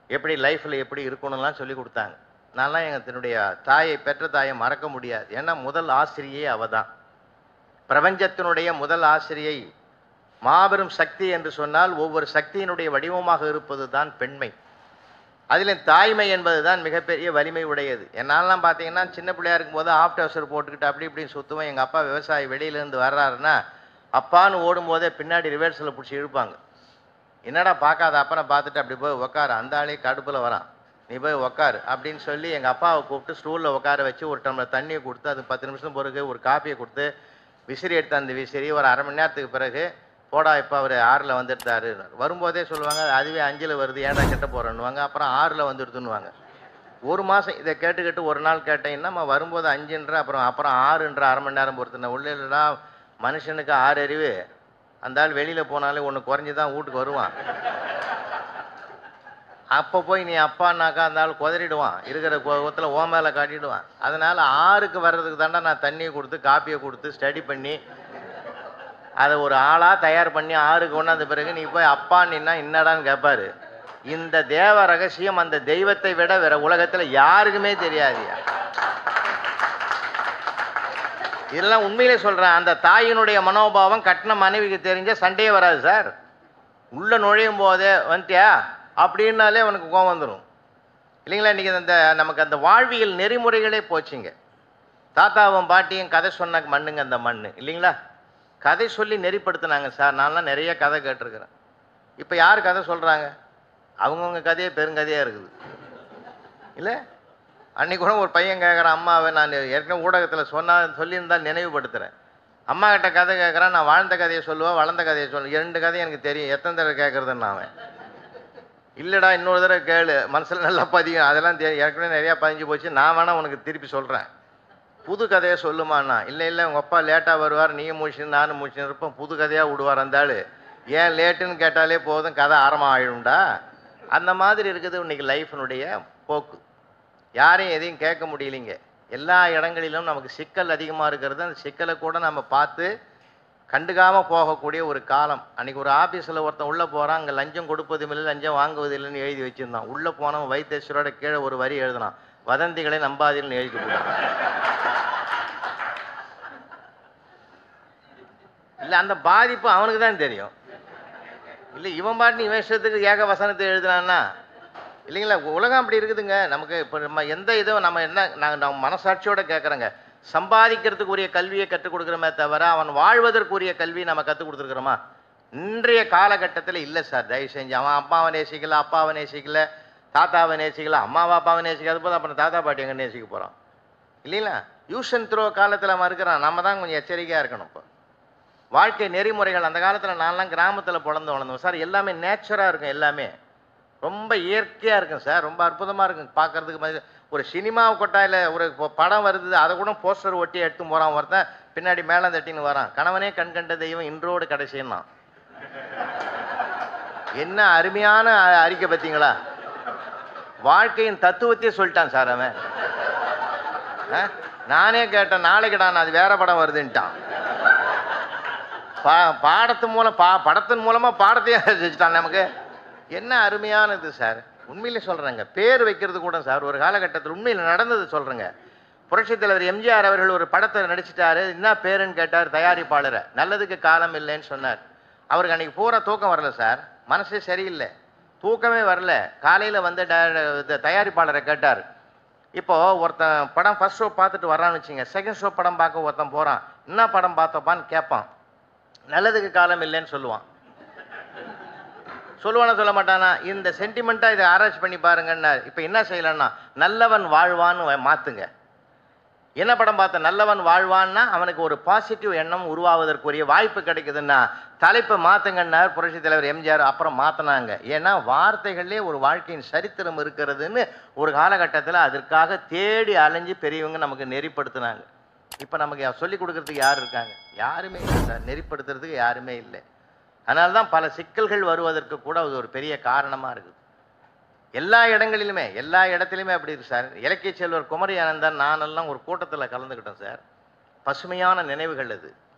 எப்படி லைஃப்பில் எப்படி இருக்கணும்லாம் சொல்லி கொடுத்தாங்க. நான்லாம் தன்னுடைய தாயை, பெற்ற தாயை மறக்க முடியாது. ஏன்னா முதல் ஆசிரியை அவள் தான். பிரபஞ்சத்தினுடைய முதல் ஆசிரியை. மாபெரும் சக்தி என்று சொன்னால் ஒவ்வொரு சக்தியினுடைய வடிவமாக இருப்பது தான் பெண்மை. அதில் தாய்மை என்பது தான் மிகப்பெரிய வலிமை உடையது. என்னாலாம் பார்த்தீங்கன்னா சின்ன பிள்ளையா இருக்கும்போது ஆஃப்டர் போட்டுக்கிட்டு அப்படி இப்படின்னு சுற்றுவேன். எங்கள் அப்பா விவசாயி வெளியிலேருந்து வர்றாருன்னா அப்பான்னு ஓடும்போதே பின்னாடி ரிவர்ஸில் பிடிச்சி இழுப்பாங்க. என்னடா பார்க்காத அப்பனை பார்த்துட்டு அப்படி போய் உக்காரு, அந்த ஆளே கடுப்பில் வரான், நீ போய் உக்காரு அப்படின்னு சொல்லி எங்கள் அப்பாவை கூப்பிட்டு ஸ்டூலில் உட்கார வச்சு ஒரு டம்ளர் தண்ணியை கொடுத்து அது 10 நிமிஷம் பிறகு ஒரு காப்பியை கொடுத்து விசிறி எடுத்து அந்த விசிறி ஒரு அரை மணி நேரத்துக்கு பிறகு போடா இப்போ அவர் 6ல் வந்துடுத்தாரு. வரும்போதே சொல்லுவாங்க அதுவே 5ல் வருது, ஏன்டா கெட்ட போகிறேன்னுவாங்க. அப்புறம் 6ல் வந்துடுதுன்னுவாங்க. 1 மாதம் இதை கேட்டுக்கிட்டு ஒரு நாள் கேட்டேன், நம்ம வரும்போது 5ன்ற அப்புறம் 6ன்ற அரை மணி நேரம் பொறுத்துனேன். உள்ளே இல்லைடா மனுஷனுக்கு 6 அறிவு, அந்த ஆள் வெளியில் போனாலே ஒன்று குறைஞ்சி தான் வீட்டுக்கு வருவான். அப்போ போய் நீ அப்பான்னாக்கா அந்த ஆள் குதறிடுவான், இருக்கிற கோபத்தில் ஓ மேலே காட்டிடுவான். அதனால் 6க்கு வர்றதுக்கு தாண்டா நான் தண்ணியை கொடுத்து காப்பியை கொடுத்து ஸ்டடி பண்ணி அதை ஒரு ஆளாக தயார் பண்ணி 6க்கு கொண்டாந்த பிறகு நீ போய் அப்பான்னா என்னடான்னு கேட்பாரு. இந்த தேவ ரகசியம் அந்த தெய்வத்தை விட வேற உலகத்தில் யாருக்குமே தெரியாது. இதெல்லாம் உண்மையிலே சொல்கிறேன். அந்த தாயினுடைய மனோபாவம் கட்டின மனைவிக்கு தெரிஞ்ச சண்டையே வராது சார். உள்ளே நுழையும் போதே வந்துட்டியா அப்படின்னாலே அவனுக்கு கோவம் வந்துடும் இல்லைங்களா? இன்றைக்கி அந்த நமக்கு அந்த வாழ்வியல் நெறிமுறைகளே போச்சுங்க. தாத்தாவும் பாட்டியும் கதை சொன்ன மண்ணுங்க அந்த மண் இல்லைங்களா? கதை சொல்லி நெறிப்படுத்தினாங்க சார். நான்லாம் நிறைய கதை கேட்டிருக்கிறேன். இப்போ யார் கதை சொல்கிறாங்க? அவங்கவுங்க கதையே பெருங்கதையாக இருக்குது இல்லை? அன்றைக்கி கூட ஒரு பையன் கேட்குறான் அம்மாவை, நான் ஏற்கனவே ஊடகத்தில் சொல்லியிருந்தால் நினைவுபடுத்துகிறேன். அம்மா கிட்ட கதை கேட்குறான், நான் வாழ்ந்த கதையை சொல்லுவேன், வளர்ந்த கதையை சொல்லுவேன். 2 கதையும் எனக்கு தெரியும், எத்தனை தடவை கேட்குறதுன்னு அவன். இல்லைடா இன்னொரு தடவை கேளு, மனசில் நல்லா பதியும், அதெல்லாம் ஏற்கனவே நிறையா பதிஞ்சு போச்சு, நான் வேணால் உனக்கு திருப்பி சொல்கிறேன், புது கதையை சொல்லுமாண்ணா. இல்லை இல்லை உங்கள் அப்பா லேட்டாக வருவார், நீயும் முடிச்சுன்னு நானும் முடிச்சுன்னு இருப்போம், புது கதையாக விடுவார் அந்த ஆள். ஏன் லேட்டுன்னு கேட்டாலே போதும், கதை ஆரம்பம் ஆகிடும்டா. அந்த மாதிரி இருக்குது இன்றைக்கி லைஃபினுடைய போக்கு. யாரையும் எதையும் கேட்க முடியலைங்க. எல்லா இடங்களிலும் நமக்கு சிக்கல் அதிகமாக இருக்கிறது. அந்த சிக்கலை கூட நம்ம பார்த்து கண்டுக்காமல் போகக்கூடிய ஒரு காலம். அன்றைக்கி ஒரு ஆஃபீஸில் ஒருத்தன் உள்ளே போகிறான், அங்கே லஞ்சம் கொடுப்பதும் இல்லை லஞ்சம் வாங்குவதில்லைன்னு எழுதி வச்சுருந்தான். உள்ளே போனவன் வைத்தேஸ்வரோட கீழே ஒரு வரி எழுதினான், வதந்திகளை நம்பாதீர்கள்னு எழுதி கொடுத்தான். இல்லை அந்த பாதிப்பு அவனுக்கு தான் தெரியும். இல்லை இவன் பாட்டு இவன் இஷ்டத்துக்கு ஏக வசனத்தை எழுதுனான்னா இல்லைங்களா? உலகம் அப்படி இருக்குதுங்க. நமக்கு இப்போ நம்ம எந்த இதுவும் நம்ம என்ன நம்ம மனசாட்சியோடு கேட்குறோங்க. சம்பாதிக்கிறதுக்குரிய கல்வியை கற்றுக் கொடுக்குறோமே தவிர அவன் வாழ்வதற்குரிய கல்வியை நம்ம கற்றுக் கொடுத்துருக்குறோமா? இன்றைய காலகட்டத்தில் இல்லை சார். தயவு செஞ்சு அவன் அம்மாவை நேசிக்கல, அப்பாவை நேசிக்கல, தாத்தாவை நேசிக்கல, அம்மாவை அப்பாவை நேசிக்காத போது அப்புறம் தாத்தா பாட்டி எங்கே நேசிக்க போகிறோம் இல்லைங்களா? யூஸ் அண்ட் த்ரோ காலத்தில் அவன் இருக்கிறான். நம்ம தான் கொஞ்சம் எச்சரிக்கையாக இருக்கணும். இப்போ வாழ்க்கை நெறிமுறைகள் அந்த காலத்தில் நான்லாம் கிராமத்தில் வளர்ந்தோம் சார். எல்லாமே நேச்சுராக இருக்கும், எல்லாமே ரொம்ப இயற்கையாக இருக்கும் சார். ரொம்ப அற்புதமாக இருக்கும் பார்க்குறதுக்கு. மாதிரி ஒரு சினிமா கொட்டாயில் ஒரு படம் வருது, அதை கூட போஸ்டர் ஒட்டி எடுத்து போகிறான் ஒருத்தன், பின்னாடி மேலே தட்டின்னு வரான், கணவனே கண் கண்ட தெய்வம் இன்றோடு கடைசின்னா. என்ன அருமையான அறிக்கை பார்த்தீங்களா? வாழ்க்கையின் தத்துவத்தையே சொல்லிட்டான் சார் அவன். நானே கேட்டேன், நாளைக்குடா நான் அது வேற படம் வருதுன்ட்டான். படத்தின் மூலமாக பாடத்தையே வச்சுட்டான் நமக்கு. என்ன அருமையானது சார். உண்மையிலே சொல்கிறேங்க. பேர் வைக்கிறது கூட சார் ஒரு காலகட்டத்தில் உண்மையில் நடந்தது சொல்கிறேங்க. புரட்சித் தலைவர் எம்ஜிஆர் அவர்கள் ஒரு படத்தை நடிச்சிட்டாரு. என்ன பேருன்னு கேட்டார் தயாரிப்பாளரை. நல்லதுக்கு காலம் இல்லைன்னு சொன்னார். அவருக்கு அன்னைக்கு பூரா தூக்கம் வரல சார், மனசே சரியில்லை, தூக்கமே வரல. காலையில் வந்து தயாரிப்பாளரை கேட்டார். இப்போ ஒருத்தன் படம் ஃபர்ஸ்ட் ஷோ பார்த்துட்டு வர்றான்னு வச்சுங்க, செகண்ட் ஷோ படம் பார்க்க ஒருத்தன் போகிறான். என்ன படம் பார்த்தப்பான்னு கேட்பான். நல்லதுக்கு காலம் இல்லைன்னு சொல்லுவான். சொல்லுவானா சொல்ல மாட்டானா? இந்த சென்டிமெண்ட்டாக இதை ஆராய்ச்சி பண்ணி பாருங்கன்னா, இப்போ என்ன செய்யலான்னா நல்லவன் வாழ்வான்னு மாற்றுங்க. என்ன படம் பார்த்த? நல்லவன் வாழ்வான்னா அவனுக்கு ஒரு பாசிட்டிவ் எண்ணம் உருவாவதற்குரிய வாய்ப்பு கிடைக்குதுன்னா தலைப்பை மாற்றுங்கன்னார் புரட்சித் தலைவர் எம்ஜிஆர். அப்புறம் மாற்றினாங்க. ஏன்னா வார்த்தைகளே ஒரு வாழ்க்கையின் சரித்திரம் இருக்கிறதுன்னு ஒரு காலகட்டத்தில் அதற்காக தேடி அலைஞ்சு பெரியவங்க நமக்கு நெறிப்படுத்தினாங்க. இப்போ நமக்கு சொல்லிக் கொடுக்கறதுக்கு யார் இருக்காங்க? யாருமே இல்லை சார், நெறிப்படுத்துறதுக்கு யாருமே இல்லை. அதனால தான் பல சிக்கல்கள் வருவதற்கு கூட அது ஒரு பெரிய காரணமாக இருக்குது. எல்லா இடங்களிலுமே, எல்லா இடத்துலையுமே அப்படி இருக்கு சார். இலக்கிய செல்வர் குமரி ஆனந்தன் நானெல்லாம் ஒரு கூட்டத்தில் கலந்துக்கிட்டோம் சார். பசுமையான நினைவுகள் அது.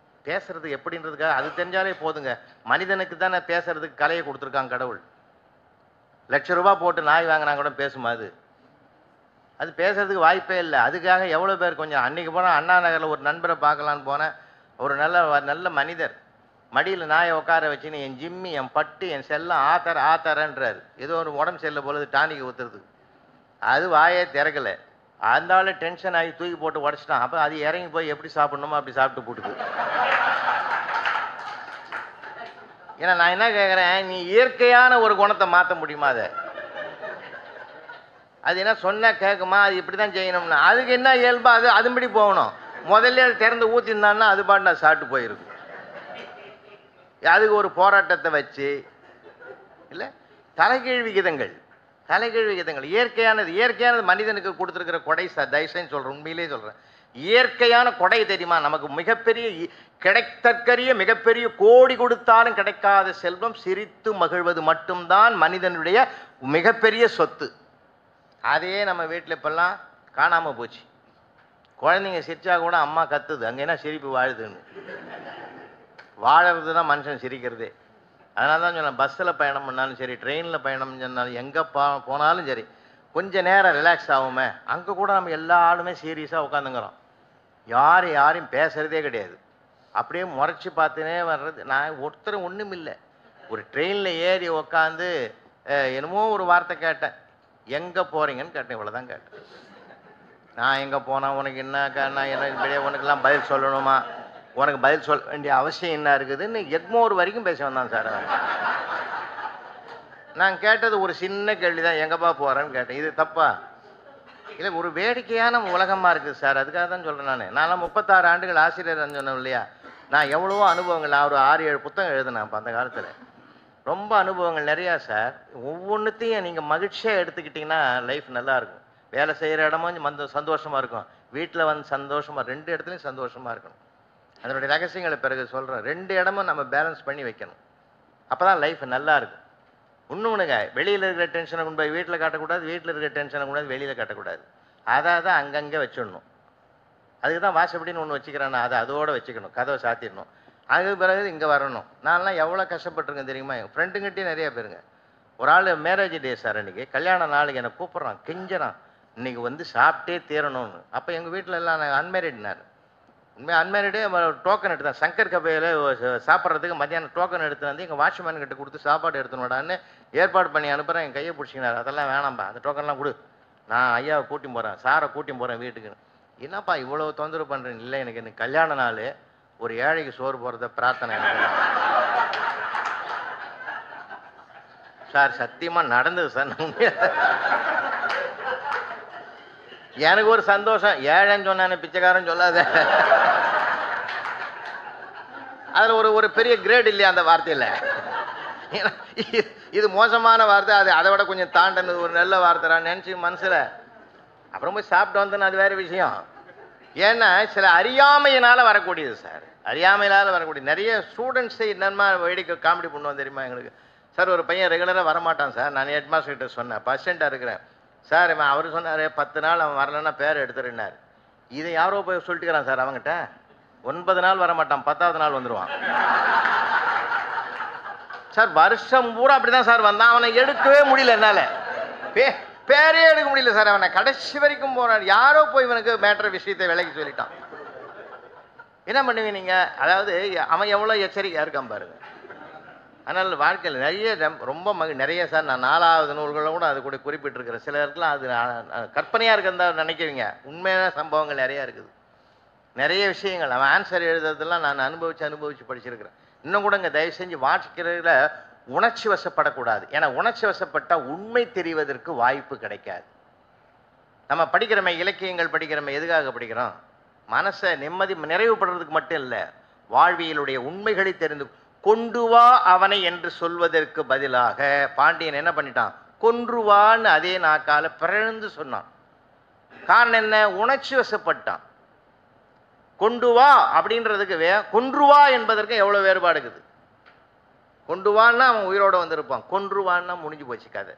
பேசுறது எப்படின்றதுக்காக அது தெரிஞ்சாலே போதுங்க. மனிதனுக்கு தானே பேசுறதுக்கு கலையை கொடுத்துருக்காங்க கடவுள். ₹1,00,000 போட்டு நாய் வாங்கினா கூட பேசுமா? அது பேசுறதுக்கு வாய்ப்பே இல்லை. அதுக்காக எவ்வளோ பேர் கொஞ்சம் அன்னைக்கு போனால் அண்ணா நகரில் ஒரு நண்பரை பார்க்கலான்னு போனேன். ஒரு நல்ல மனிதர் மடியில் நாயை உட்கார வச்சுன்னு என் ஜிம்மி, என் பட்டு, என் செல்லம் ஆத்தரன்றார். ஏதோ ஒரு உடம்பு செல்ல பொழுது டானிக்கு ஊற்றுறது. அது வாயே திறக்கலை. அந்த ஆள் டென்ஷன் ஆகி தூக்கி போட்டு உடச்சிட்டான். அப்போ அது இறங்கி போய் எப்படி சாப்பிடணுமோ அப்படி சாப்பிட்டு போட்டுது. ஏன்னா நான் என்ன கேட்குறேன், நீ இயற்கையான ஒரு குணத்தை மாற்ற முடியுமா? அது என்ன சொன்னால் கேட்குமா? அது இப்படி தான் செய்யணும்னா அதுக்கு என்ன இயல்பா அதுபடி போகணும். முதல்ல அது திறந்து ஊற்றிருந்தான்னா அது பாட்டு நான் சாப்பிட்டு போயிருக்கும். அதுக்கு ஒரு போராட்டத்தை வச்சு இல்லை, தலைகீழ் விகிதங்கள் இயற்கையானது மனிதனுக்கு கொடுத்துருக்கிற கொடை சார். தயவுசெய்து சொல்கிறேன், உண்மையிலே சொல்கிறேன். இயற்கையான கொடை தெரியுமா? நமக்கு மிகப்பெரிய கிடைத்தற்கரிய மிகப்பெரிய கோடி கொடுத்தாலும் கிடைக்காத செல்வம் சிரித்து மகிழ்வது மட்டும்தான் மனிதனுடைய மிகப்பெரிய சொத்து. அதையே நம்ம வீட்டில் இப்பெல்லாம் காணாமல் போச்சு. குழந்தைங்க சிரிச்சா கூட அம்மா கத்துது, அங்கே என்ன சிரிப்பு வாழுதுன்னு. வாழறது தான் மனுஷன் சிரிக்கிறதே. அதனால தான் சொன்னேன், பஸ்ஸில் பயணம் பண்ணாலும் சரி, ட்ரெயினில் பயணம் சொன்னாலும், எங்கே போனாலும் சரி, கொஞ்சம் நேரம் ரிலாக்ஸ் ஆகுமே. அங்கே கூட நம்ம எல்லா ஆளுமே சீரியஸாக உட்காந்துங்கிறோம். யாரையும் பேசுகிறதே கிடையாது. அப்படியே முறைச்சி பார்த்துனே வர்றது. நான் ஒருத்தரும் ஒன்றும் இல்லை. ஒரு ட்ரெயினில் ஏறி உக்காந்து என்னமோ ஒரு வார்த்தை கேட்டேன். எங்கே போகிறீங்கன்னு கேட்டேன். இவ்வளோதான் கேட்டேன். நான் எங்கே போனால் உனக்கு என்ன என்ன உனக்கெல்லாம் பதில் சொல்லணுமா? உனக்கு பதில் சொல்ல வேண்டிய அவசியம் என்ன இருக்குதுன்னு எக்மோர் வரைக்கும் பேச வந்தான் சார். நான் கேட்டது ஒரு சின்ன கேள்வி தான், எங்கப்பா போகிறேன்னு கேட்டேன். இது தப்பா இல்லை? ஒரு வேடிக்கையான உலகமாக இருக்குது சார். அதுக்காக தான் சொல்கிறேன். நான்லாம் 36 ஆண்டுகள் ஆசிரியர் சொன்னேன் இல்லையா? நான் எவ்வளவோ அனுபவங்கள், நான் ஒரு 6-7 புத்தகம் எழுதினேன் அப்போ அந்த காலத்தில். ரொம்ப அனுபவங்கள் நிறையா சார். ஒவ்வொன்றுத்தையும் நீங்கள் மகிழ்ச்சியாக எடுத்துக்கிட்டிங்கன்னா லைஃப் நல்லாயிருக்கும். வேலை செய்கிற இடமும் சந்தோஷமாக இருக்கும், வீட்டில் வந்து சந்தோஷமாக, 2 இடத்துலையும் சந்தோஷமாக இருக்கணும். அதனுடைய ரகசியங்களை பிறகு சொல்கிறேன். 2 இடமும் நம்ம பேலன்ஸ் பண்ணி வைக்கணும். அப்போ தான் லைஃப் நல்லாயிருக்கும். இன்னொன்றுங்க, வெளியில் இருக்கிற டென்ஷனை கொண்டு போய் வீட்டில் காட்டக்கூடாது, வீட்டில் இருக்கிற டென்ஷனை கொண்டு போய் வெளியில் காட்டக்கூடாது. அதாவது அங்கங்கே வச்சிடணும். அதுக்கு தான் வாசப்படின்னு ஒன்று வச்சுக்கிறேன்னா அதை அதோடு வச்சுக்கணும், கதவை சாத்திடணும். அதுக்கு பிறகு இங்கே வரணும். நான்லாம் எவ்வளோ கஷ்டப்பட்டுருக்கேன் தெரியுமா? என் ஃப்ரெண்டுங்கிட்டே நிறைய பேருங்க. ஒரு ஆள் மேரேஜ் டே சார், அன்றைக்கி கல்யாண நாளுக்கு என்னை கூப்பிட்றான், கெஞ்சிறான், இன்றைக்கி வந்து சாப்பிட்டே தீரணும்னு. அப்போ எங்கள் வீட்டில் எல்லாம் நான் அன்மேரிட்னார். உண்மையாக அன்மேரிடே டோக்கன் எடுத்தேன். சங்கர் கபையில் சாப்பிட்றதுக்கு மத்தியானம் டோக்கன் எடுத்து வந்து எங்கள் வாட்ச்மேன் கிட்ட கொடுத்து சாப்பாடு எடுத்துனோடான்னு ஏற்பாடு பண்ணி அனுப்புகிறேன். என் கையை பிடிச்சிக்கினார். அதெல்லாம் வேணாம்பா, அந்த டோக்கன்லாம் கொடு, நான் ஐயாவை கூட்டி போகிறேன், சாரை கூட்டி போகிறேன் வீட்டுக்கு. என்னப்பா இவ்வளோ தொந்தரவு பண்ணுறேன்? இல்லை, எனக்கு கல்யாண நாள், ஒரு ஏழைக்கு சோறு போகிறத பிரார்த்தனை சார். சத்தியமாக நடந்தது சார். எனக்கு ஒரு சந்தோஷம், ஏழைன்னு சொன்னானே பிச்சைக்காரன் சொல்லாத. அதில் ஒரு பெரிய கிரேட் இல்லையா அந்த வார்த்தையில்? இது மோசமான வார்த்தை, அது அதை விட கொஞ்சம் தாண்டனது ஒரு நல்ல வார்த்தைறான்னு நினச்சி மனசில். அப்புறம் போய் சாப்பிட்டு வந்தேன்னு அது வேறு விஷயம். ஏன்னா சில அறியாமையினால் வரக்கூடியது சார். அறியாமையினால் வரக்கூடிய நிறைய ஸ்டூடெண்ட்ஸை என்னமா வேடிக்கை காமெடி பண்ணுவோம் தெரியுமா எங்களுக்கு? சார் ஒரு பையன் ரெகுலராக வரமாட்டான் சார். நான் ஹெட் மாஸ்டர் கிட்ட சொன்னேன், பர்சென்ட்டாக இருக்கிறேன் சார். அவர் சொன்னார் 10 நாள் அவன் வரலன்னா பேர் எடுத்துருன்னார். இதை யாரோ போய் சொல்லிட்டுக்கிறான் சார் அவங்ககிட்ட. 9 நாள் வரமாட்டான், 10ஆவது நாள் வந்துடுவான் சார். வருஷம் பூரா அப்படி தான் சார் வந்தான். அவனை எடுக்கவே முடியல என்னால். பேரே எடுக்க முடியல சார். அவனை கடைசி வரைக்கும் போனான். யாரோ போய் இவனுக்கு மேட்ரு விஷயத்தை விலைக்கு சொல்லிட்டான். என்ன பண்ணுவீங்க நீங்க? அதாவது அவன் எவ்வளோ எச்சரிக்கையா இருக்கான் பாருங்க. அதனால் வாழ்க்கையில் நிறைய ரொம்ப நிறைய சார், நான் 4வது நூல்களை கூட அது கூட குறிப்பிட்டிருக்கிறேன். சிலருக்குலாம் அது கற்பனையாக இருக்கிறதா நினைக்கிறீங்க. உண்மையான சம்பவங்கள் நிறையா இருக்குது. நிறைய விஷயங்கள் அவன் ஆன்சர் எழுதுறதெல்லாம் நான் அனுபவித்து படிச்சிருக்கிறேன். இன்னும் கூட இங்கே தயவு செஞ்சு வாசிக்கிறதுல உணர்ச்சி வசப்படக்கூடாது. ஏன்னா உணர்ச்சி வசப்பட்டால் உண்மை தெரிவதற்கு வாய்ப்பு கிடைக்காது. நம்ம படிக்கிறோமே, இலக்கியங்கள் படிக்கிறோமே, எதுக்காக படிக்கிறோம்? மனசை நிறைவுபடுறதுக்கு மட்டும் இல்லை, வாழ்வியலுடைய உண்மைகளை தெரிந்து கொண்டு வா அவனை என்று சொல்வதற்கு பதிலாக பாண்டியன் என்ன பண்ணிட்டான்? கொன்றுவான்னு அதே நாக்கால பிறழ்ந்து சொன்னான். காரணம் என்ன? உணர்ச்சி வசப்பட்டான். கொண்டு வா அப்படின்றதுக்கு கொன்றுவா என்பதற்கு எவ்வளோ வேறுபாடு இருக்குது. கொண்டுவான்னா அவன் உயிரோட வந்திருப்பான், கொன்றுவான்னா முடிஞ்சு போச்சு கதை.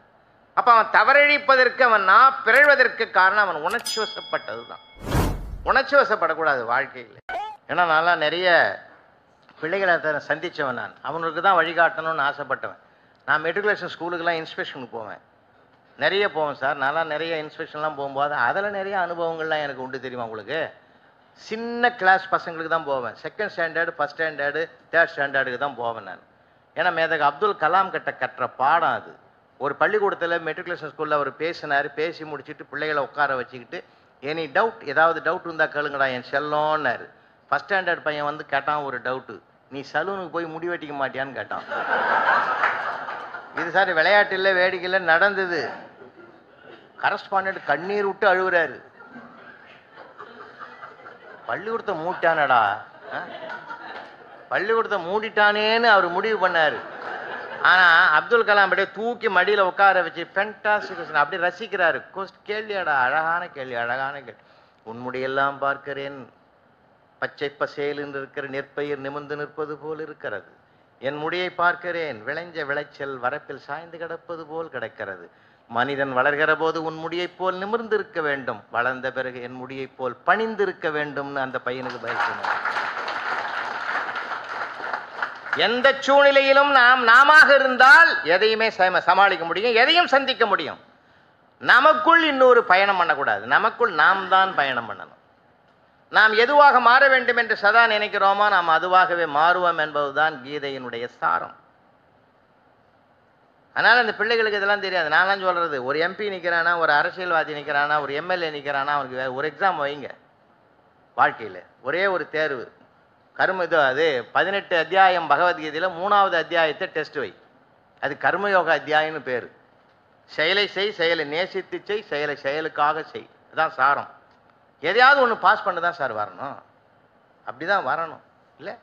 அப்போ அவன் தவறழிப்பதற்கு, அவன் பிறழ்வதற்கு காரணம் அவன் உணர்ச்சி வசப்பட்டது தான். உணர்ச்சி வசப்படக்கூடாது வாழ்க்கையில். ஏன்னா நான்லாம் நிறைய பிள்ளைகளை சந்தித்தவன். நான் அவனுக்கு தான் வழிகாட்டணும்னு ஆசைப்பட்டவன். நான் மெட்ரிகுலேஷன் ஸ்கூலுக்கெல்லாம் இன்ஸ்பெக்ஷனுக்கு போவேன், நிறைய போவேன் சார். நான்லாம் நிறைய இன்ஸ்பெக்ஷன்லாம் போகும்போது அதில் நிறைய அனுபவங்கள்லாம் எனக்கு உண்டு. தெரியுமா உங்களுக்கு? சின்ன கிளாஸ் பசங்களுக்கு தான் போவேன். 2nd standard, 1st standard, 3rd ஸ்டாண்டர்டுக்கு தான் போவேன் நான். ஏன்னா மேதக அப்துல் கலாம் கிட்ட கற்ற பாடம் அது. ஒரு பள்ளிக்கூடத்தில் மெட்ரிகுலேஷன் ஸ்கூலில் அவர் பேசினார். பேசி முடிச்சுட்டு பிள்ளைகளை உட்கார வச்சுக்கிட்டு, எனி டவுட், ஏதாவது டவுட் இருந்தால் கேளுங்கடா என் செல்லோன்னாரு. 1st ஸ்டாண்டர்ட் பையன் வந்து கேட்டான் ஒரு டவுட்டு, நீ சலூனுக்கு போய் முடி வெட்டிக்க மாட்டியான்னு கேட்டான். இது சார் விளையாட்டு இல்லை, வேடிக்கையில் நடந்தது. கரஸ்பாண்டன்ட் கண்ணீர் விட்டு அழுகுறாரு. பள்ளிக்கூடத்தை மூட்டானடா, பள்ளிக்கூடத்தை மூடிட்டானேன்னு அவர் முடிவு பண்ணார். ஆனால் அப்துல் கலாம் அப்படியே தூக்கி மடியில் உட்கார வச்சு ஃபென்டாஸ்டிக் அப்படி ரசிக்கிறாரு. கேள்வியாடா, அழகான கேள்வி, அழகான கேள்வி. உன்முடியெல்லாம் பார்க்கிறேன், பச்சை பசேல் என்று இருக்கிற நெற்பயிர் நிமிர்ந்து நிற்பது போல் இருக்கிறது. என் முடியை பார்க்கிறேன், விளைஞ்ச விளைச்சல் வரப்பில் சாய்ந்து கிடப்பது போல் கிடக்கிறது. மனிதன் வளர்கிற போது உன் முடியைப் போல் நிமிர்ந்து இருக்க வேண்டும், வளர்ந்த பிறகு என் முடியைப் போல் பணிந்து இருக்க வேண்டும்னு அந்த பையனுக்கு பதில் சொன்னார். எந்த சூழ்நிலையிலும் நாம இருந்தால் எதையுமே சமாளிக்க முடியும், எதையும் சந்திக்க முடியும். நமக்குள் இன்னொரு பயணம் பண்ணக்கூடாது, நமக்குள் நாம் தான் பயணம் பண்ணணும். நாம் எதுவாக மாற வேண்டும் என்று சதா நினைக்கிறோமோ நாம் அதுவாகவே மாறுவோம் என்பதுதான் கீதையினுடைய சாரம். அதனால் அந்த பிள்ளைகளுக்கு இதெல்லாம் தெரியாது. நான்லாம் சொல்கிறது, ஒரு எம்பி நிற்கிறானா, ஒரு அரசியல்வாதி நிற்கிறானா, ஒரு எம்எல்ஏ நிற்கிறானா, அவனுக்கு ஒரு எக்ஸாம் வைங்க. வாழ்க்கையில் ஒரே ஒரு தேர்வு, அது 18 அத்தியாயம் பகவத்கீதையில் 3வது அத்தியாயத்தை டெஸ்ட் வை. அது கர்மயோக அத்தியாயம்னு பேர். செயலை செய், செயலை நேசித்து செய், செயலை செயலுக்காக செய், அதுதான் சாரம். எதையாவது ஒன்று பாஸ் பண்ண தான் சார் வரணும், அப்படி தான் வரணும் இல்லை?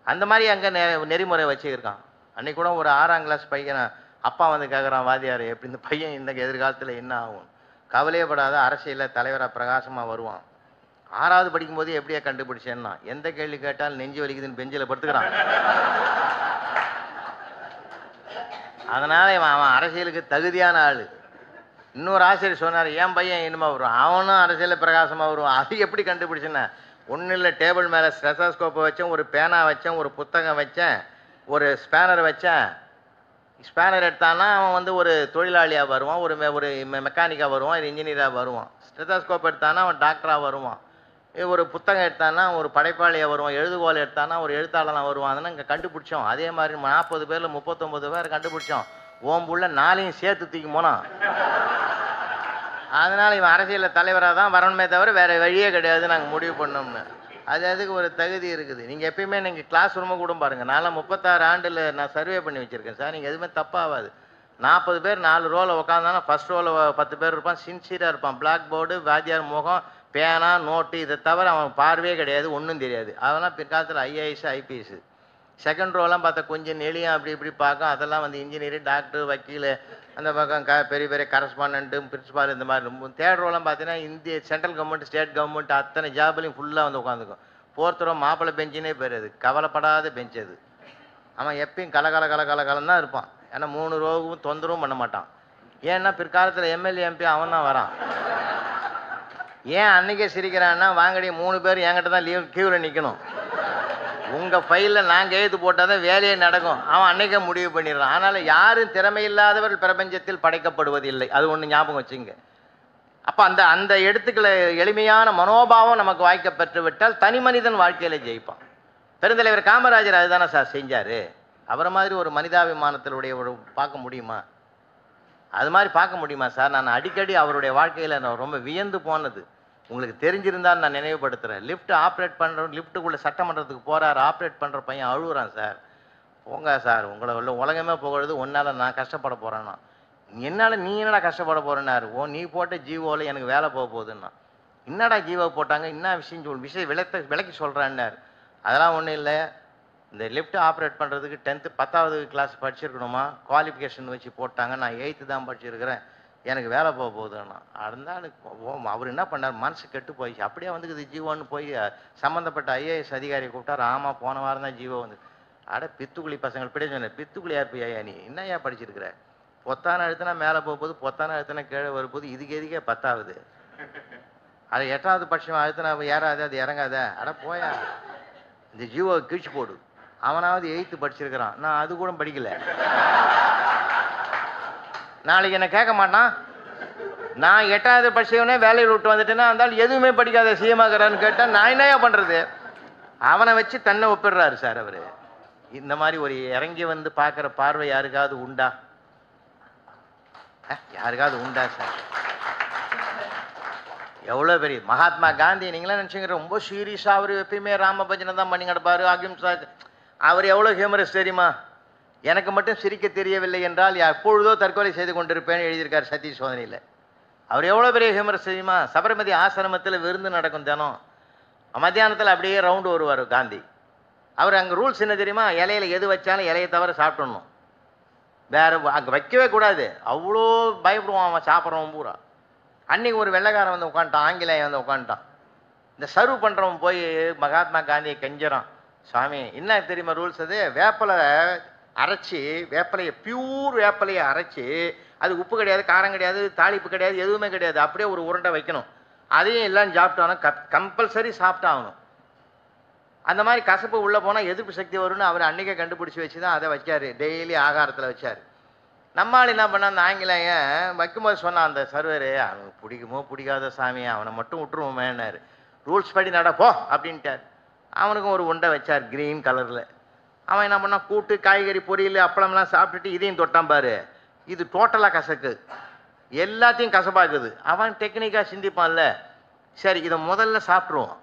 அந்த மாதிரி அங்கே நெறிமுறை வச்சுருக்கான். அன்றைக்கி கூட ஒரு 6ஆம் கிளாஸ் பையன் அப்பா வந்து கேட்குறான், வாத்தியார் எப்படி இந்த பையன் இந்த எதிர்காலத்தில் என்ன ஆகும்? கவலையப்படாத, அரசியலில் தலைவராக பிரகாசமாக வருவான். 6வது படிக்கும்போது எப்படியா கண்டுபிடிச்சேன்னா, எந்த கேள்வி கேட்டாலும் நெஞ்சு வலிக்குதுன்னு பெஞ்சில் படுத்துக்கிறான். அதனால் அவன் அரசியலுக்கு தகுதியான ஆள். இன்னொரு ஆசிரியர் சொன்னார், என் பையன் இனிமே வருவான், அவனும் அரசியலில் பிரகாசமாக வருவான். அது எப்படி கண்டுபிடிச்சேன்னா, ஒன்றும் இல்லை, டேபிள் மேலே ஸ்டெத்தோஸ்கோப்பை வச்சேன், ஒரு பேனா வச்சேன், ஒரு புத்தகம் வச்சேன், ஒரு ஸ்பேனர் வச்சேன். ஸ்பேனர் எடுத்தான்னா அவன் வந்து ஒரு தொழிலாளியாக வருவான், ஒரு மெக்கானிக்காக வருவான், ஒரு இன்ஜினியராக வருவான். ஸ்டெத்தோஸ்கோப் எடுத்தானா அவன் டாக்டராக வருவான். ஒரு புத்தகம் எடுத்தானா ஒரு படைப்பாளியாக வருவான், எழுதுகோல் எடுத்தானா ஒரு எழுத்தாளனாக வருவான். அதனால் இங்கே கண்டுபிடிச்சோம். அதே மாதிரி 40 பேரில் 39 பேர் கண்டுபிடிச்சோம். ஓம்புள்ள 4ஐயும் சேர்த்து தூக்கி போனான். அதனால் இவன் அரசியலில் தலைவராக தான் வரணுமே தவிர வேறு வழியே கிடையாது நாங்கள் முடிவு பண்ணோம்னு. அது அதுக்கு ஒரு தகுதி இருக்குது. நீங்கள் எப்பயுமே நீங்கள் கிளாஸ் ரூமை கூட பாருங்கள். நான்லாம் 36 ஆண்டில் நான் சர்வே பண்ணி வச்சுருக்கேன் சார். நீங்கள் எதுவுமே தப்பாகாது. 40 பேர் 4 ரோவில் உட்காந்தானா ஃபஸ்ட் ரோவில் 10 பேர் இருப்பான், சின்சியராக இருப்பான். பிளாக் போர்டு, வாத்தியார் முகம், பேனா, நோட்டு, இதை தவிர அவன் பார்வையே கிடையாது, ஒன்றும் தெரியாது. அதெல்லாம் பிற்காலத்தில் ஐஏஎஸ், ஐபிஎஸ். செகண்ட் ரோலாம் பார்த்தா கொஞ்சம் நெளியும் அப்படி இப்படி பார்க்கும். அதெல்லாம் வந்து இன்ஜினியர், டாக்டர், வக்கீல், அந்த பக்கம் பெரிய பெரிய கரஸ்பாண்டன்ட்டு, பிரின்சிபால், இந்த மாதிரி. 3rd ரோலாம் பார்த்தீங்கன்னா இந்திய சென்ட்ரல் கவர்மெண்ட், ஸ்டேட் கவர்மெண்ட் அத்தனை ஜாப்லையும் ஃபுல்லாக வந்து உட்காந்துக்கும். 4th ரோ மாப்பிள்ளை பெஞ்சினே பேர், அது கவலைப்படாத பெஞ்ச் அது. அவன் எப்பயும் கலகலன்னு தான் இருப்பான். ஏன்னா 3 ரோவும் தொந்தரவும் பண்ண மாட்டான். ஏன்னா பிற்காலத்தில் எம்எல்ஏ எம்பி அவன் தான் வரான். ஏன் அன்றைக்கே சிரிக்கிறான்னா, வாங்கடி 3 பேர் என்கிட்ட தான் கியூவில் நிற்கணும். உங்கள் ஃபைலில் நான் கையெழுத்து போட்டால் தான் வேலையே நடக்கும். அவன் அன்னைக்கே முடிவு பண்ணிடுறான். அதனால் யாரும் திறமையில்லாதவர்கள் பிரபஞ்சத்தில் படைக்கப்படுவதில்லை. அது ஒன்று ஞாபகம் வச்சுங்க. அப்போ அந்த அந்த எழுத்துக்களை எளிமையான மனோபாவம் நமக்கு வாய்க்க பெற்று விட்டால் தனி மனிதன் வாழ்க்கையில் ஜெயிப்பான். பெருந்தலைவர் காமராஜர் அதுதானே சார் செஞ்சார். அவரை மாதிரி ஒரு மனிதாபிமானத்தினுடைய ஒரு பார்க்க முடியுமா? அது மாதிரி பார்க்க முடியுமா சார்? நான் அடிக்கடி அவருடைய வாழ்க்கையில் நான் ரொம்ப வியந்து போனது உங்களுக்கு தெரிஞ்சிருந்தால் நான் நினைவுபடுத்துகிறேன். லிஃப்ட் ஆப்ரேட் பண்ணுற லிஃப்ட்டுக்குள்ளே சட்டமன்றத்துக்கு போகிறார். ஆப்ரேட் பண்ணுற பையன் அழுகுறான். சார் போங்க சார், உங்களை உள்ள உலகமே போகிறது, ஒன்றால் நான் கஷ்டப்பட போகிறேன்னா. என்னால் நீ என்னடா கஷ்டப்பட போகிறேன்னாரு. நீ போட்ட ஜீவோவில் எனக்கு வேலை போக போகுதுன்னா. என்னடா ஜீவோ போட்டாங்க, என்ன விஷயம் விளக்கி சொல்கிறான்னாரு. அதெல்லாம் ஒன்றும் இல்லை, இந்த லிஃப்ட் ஆப்ரேட் பண்ணுறதுக்கு 10th 10வது கிளாஸ் படிச்சிருக்கணுமா, குவாலிஃபிகேஷன் வச்சு போட்டாங்க. நான் 8th தான் படிச்சிருக்கிறேன், எனக்கு வேலை போக போகுதுன்னா. இருந்தாலும் அவர் என்ன பண்ணார், மனசு கெட்டு போயிடுச்சு. அப்படியே வந்துக்குது ஜீவோன்னு போய் சம்மந்தப்பட்ட ஐஏஎஸ் அதிகாரியை கூப்பிட்டார். ஆமாம், போன வாரம் தான் ஜீவோ வந்து. அட பித்துக்குழி பசங்கள் இப்படியே சொன்னேன். பித்துக்குழி யார் நீ என்னையா படிச்சிருக்கிற? பொத்தான அழுத்தினா மேலே போகும்போது, பொத்தான அழுத்தினா கீழே வரும்போது, இதுக்கு எதுக்கே 10வது, அது 8வது பட்சம் அழுத்தினா ஏறாது, அது இறங்காத. அட போயா, இந்த ஜீவோ கிழிச்சு போடு. அவனாவது 8th படிச்சிருக்கிறான், நான் அது கூட படிக்கல. நாளைக்கு என்ன கேட்க மாட்டான். நான் 8வது படிச்சவனே வேலையில் விட்டு வந்துட்டேன்னா இருந்தாலும் எதுவுமே படிக்காத சிஎமாகிறான்னு கேட்டால் நான் என்னையா பண்ணுறது? அவனை வச்சு தன்னை ஒப்பிடுறாரு சார் அவர். இந்த மாதிரி ஒரு இறங்கி வந்து பார்க்குற பார்வை யாருக்காவது உண்டா? யாருக்காவது உண்டா சார்? எவ்வளோ பெரிய மகாத்மா காந்தி நீங்களாம் நினச்சிங்க ரொம்ப சீரியஸாக அவர் எப்பயுமே ராம பஜனை தான் பண்ணி கிடப்பார், அகிம்சா. அவர் எவ்வளோ ஹியூமரஸ் தெரியுமா? எனக்கு மட்டும் சிரிக்க தெரியவில்லை என்றால் எப்பொழுதோ தற்கொலை செய்து கொண்டிருப்பேன்னு எழுதியிருக்கார் சதீஷ் சோதனையில். அவர் எவ்வளோ பெரிய ஹியூமரஸ் தெரியுமா? சபர்மதி ஆசிரமத்தில் விருந்து நடக்கும் தினம், மத்தியானத்தில் அப்படியே ரவுண்டு வருவார் காந்தி. அவர் அங்கே ரூல்ஸ் என்ன தெரியுமா? இலையில எது வச்சாலும் இலையை தவிர சாப்பிடணும், வேறு அங்கே வைக்கவே கூடாது. அவ்வளோ பயப்படுவான் அவன் சாப்பிட்றவன் பூரா. அன்றைக்கி ஒரு வெள்ளைக்காரன் வந்து உட்காந்துட்டான், ஆங்கிலேயன் வந்து உட்காந்துட்டான். இந்த சர்வ் பண்ணுறவன் போய் மகாத்மா காந்தியை கெஞ்சுறான். சுவாமி என்ன தெரியுமா ரூல்ஸ்? அது வேப்பலை அரைச்சி, வேப்பலையை பியூர் வேப்பலையை அரைச்சி, அது உப்பு கிடையாது, காரம் கிடையாது, தாளிப்பு கிடையாது, எதுவுமே கிடையாது, அப்படியே ஒரு உருண்டை வைக்கணும். அதையும் எல்லாம் சாப்பிட்டாலும் கம்பல்சரி சாப்பிட்டாகணும். அந்த மாதிரி கசப்பு உள்ளே போனால் எதிர்ப்பு சக்தி வரும்னு அவர் அன்றைக்கே கண்டுபிடிச்சி வச்சு தான் அதை வச்சார், டெய்லி ஆகாரத்தில் வச்சார். நம்மால் என்ன பண்ண, அந்த ஆங்கிலேயன் வைக்கும்போது சொன்னான் அந்த சர்வரு, அவனுக்கு பிடிக்குமோ பிடிக்காத சாமி, அவனை மட்டும் விட்டுருவோமேன்னாரு. ரூல்ஸ் படி நடப்போ அப்படின்ட்டார். அவனுக்கும் ஒரு உண்டை வச்சார் க்ரீன் கலரில். அவன் என்ன பண்ணான், கூட்டு காய்கறி பொரியல் அப்பளம்லாம் சாப்பிட்டுட்டு இதையும் தொட்டான் பாரு, இது டோட்டலாக கசக்கு, எல்லாத்தையும் கசப்பாக்குது. அவன் டெக்னிக்காக சிந்திப்பான்ல, சரி இதை முதல்ல சாப்பிட்ருவோம்,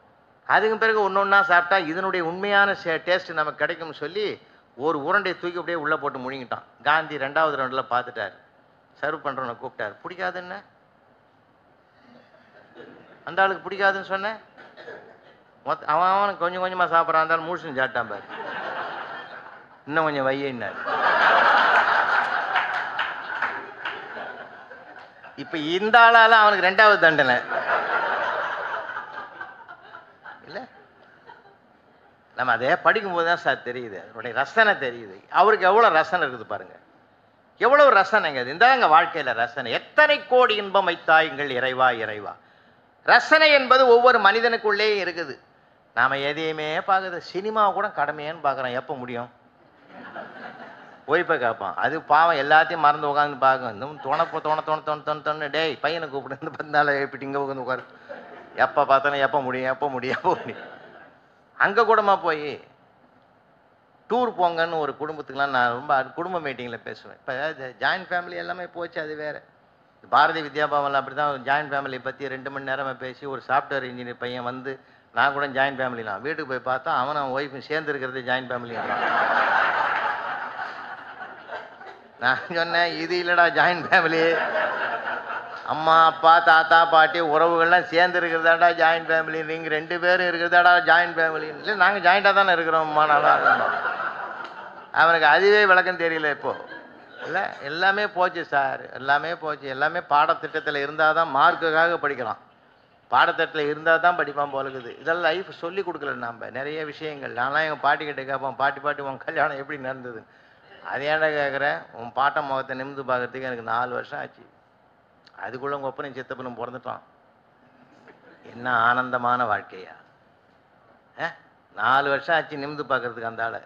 அதுக்கு பிறகு ஒன்று ஒன்றா சாப்பிட்டா இதனுடைய உண்மையான டேஸ்ட்டு நமக்கு கிடைக்கும்னு சொல்லி ஒரு உருண்டையை தூக்கி அப்படியே உள்ளே போட்டு முழுங்கிட்டான். காந்தி 2வது ரவுண்டில் பார்த்துட்டார். சர்வ் பண்ணுறவனை கூப்பிட்டார். பிடிக்காதுன்னு அந்த ஆளுக்கு பிடிக்காதுன்னு சொன்னேன். அவன் கொஞ்சம் கொஞ்சமாக சாப்பிட்றான், இருந்தாலும் முழுசுன்னு சாப்பிட்டான் பாரு. இன்னும் கொஞ்சம் வையினார். இப்போ இந்த ஆளால அவனுக்கு 2வது தண்டனை இல்லை. நம்ம அதே படிக்கும்போது தான் சார் தெரியுது, அவருடைய ரசனை தெரியுது. அவருக்கு எவ்வளோ ரசனை இருக்குது பாருங்க, எவ்வளவு ரசனைங்க அது. இந்தாங்க வாழ்க்கையில் ரசனை. எத்தனை கோடி இன்பம் வைத்தாயுங்கள் இறைவா இறைவா. ரசனை என்பது ஒவ்வொரு மனிதனுக்குள்ளே இருக்குது. நாம் எதையுமே பார்க்குறது, சினிமா கூட கடமையான்னு பார்க்குறோம், எப்போ முடியும் போய்ப்போ கேட்பான். அது பாவம் எல்லாத்தையும் மறந்து உட்காந்து பார்க்கும். இன்னும் தோண டேய் பையனை கூப்பிட்டு இந்த 10 நாள் எழுப்பிட்டு இங்கே உட்காந்து உட்காரு, எப்போ பார்த்தாலும் எப்போ முடியும். அங்கே கூடமா போய் டூர் போங்கன்னு ஒரு குடும்பத்துக்கெலாம் நான் ரொம்ப குடும்ப மீட்டிங்கில் பேசுவேன். இப்போ ஜாயின்ட் ஃபேமிலி எல்லாமே போச்சு, அது வேறு. பாரதி வித்யாபவனில் அப்படி தான் ஜாயின்ட் ஃபேமிலியை பற்றி 2 மணி நேரமாக பேசி, ஒரு சாஃப்ட்வேர் இன்ஜினியர் பையன் வந்து, நான் கூட ஜாயின்ட் ஃபேமிலிலாம், வீட்டுக்கு போய் பார்த்தா அவன் ஒய்ஃபும் சேர்ந்து இருக்கிறது ஜாயின்ட் ஃபேமிலின்றான். நான் சொன்னேன், இது இல்லைடா ஜாயின்ட் ஃபேமிலி, அம்மா அப்பா தாத்தா பாட்டி உறவுகள்லாம் சேர்ந்து இருக்கிறதாடா ஜாயின்ட் ஃபேமிலி, நீங்கள் 2 பேரும் இருக்கிறதாடா ஜாயின்ட் ஃபேமிலி. இல்லை நாங்கள் ஜாயிண்டாக தானே இருக்கிறோம்மா. நல்லா இருக்கணும். அவனுக்கு அதுவே விளக்கம் தெரியல இப்போ. இல்லை எல்லாமே போச்சு சார், எல்லாமே போச்சு. எல்லாமே பாடத்திட்டத்தில் இருந்தால் தான் மார்க்குக்காக படிக்கலாம், பாடத்திட்டத்தில் இருந்தால் தான் படிப்பான் போலுக்குது. இதெல்லாம் லைஃப் சொல்லி கொடுக்கல நாம் நிறைய விஷயங்கள். நான்லாம் எங்கள் பாட்டிக்கிட்ட கேட்போம், பாட்டி உன் கல்யாணம் எப்படி நடந்தது? அது ஏன்டா கேட்குறேன், உன் பாட்டை முகத்தை நிமிந்து பார்க்கறதுக்கு எனக்கு 4 வருஷம் ஆச்சு. அதுக்குள்ளே உங்கள் ஒப்பனையும் சித்தப்பனும் பிறந்துட்டான். என்ன ஆனந்தமான வாழ்க்கையா. 4 வருஷம் ஆச்சு நிமிந்து பார்க்கறதுக்கு அந்த ஆளை.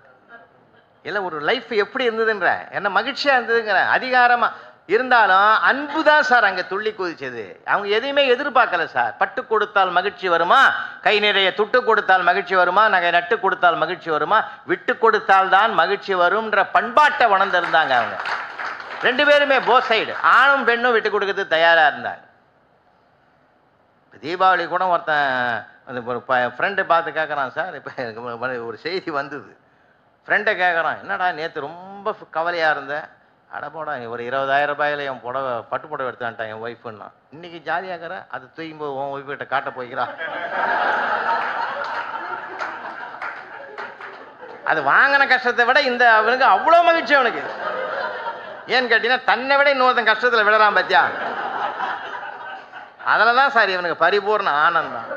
இல்லை ஒரு லைஃப் எப்படி இருந்ததுன்ற என்ன மகிழ்ச்சியாக இருந்ததுங்கிற அதிகாரமா இருந்தாலும் அன்பு தான் சார் அங்கே துள்ளி குதிச்சது. அவங்க எதையுமே எதிர்பார்க்கல சார். பட்டு கொடுத்தால் மகிழ்ச்சி வருமா, கை நிறைய துட்டு கொடுத்தால் மகிழ்ச்சி வருமா, நகை நட்டு கொடுத்தால் மகிழ்ச்சி வருமா, விட்டு கொடுத்தால் தான் மகிழ்ச்சி வரும்ன்ற பண்பாட்டை உணர்ந்திருந்தாங்க அவங்க 2 பேருமே. போத் சைடு ஆணும் பெண்ணும் விட்டு கொடுக்கறதுக்கு தயாராக இருந்தாங்க. தீபாவளி கூட ஒருத்தன் ஒரு ஃப்ரெண்டை பார்த்து கேட்குறான், சார் இப்போ ஒரு செய்தி வந்தது. ஃப்ரெண்டை கேட்குறான், என்னடா நேற்று ரொம்ப கவலையாக இருந்தேன். அடப்போடா ஒரு 20,000 ரூபாயில் என் புடவை பட்டு புடவை எடுத்தான்ட்டான் என் ஒய்ஃபுன்னா. இன்னைக்கு ஜாலியாகிற அதை தூக்கும்போது உன் ஒய்ஃப் கிட்ட காட்ட போய்க்கிறான். அது வாங்கின கஷ்டத்தை விட இந்த அவனுக்கு அவ்வளோ மகிழ்ச்சி அவனுக்கு. ஏன்னு கேட்டீங்கன்னா தன்னை விட இன்னொருத்தன் கஷ்டத்தில் விடறான் பார்த்தியா. அதில் தான் சார் இவனுக்கு பரிபூர்ண ஆனந்தம்.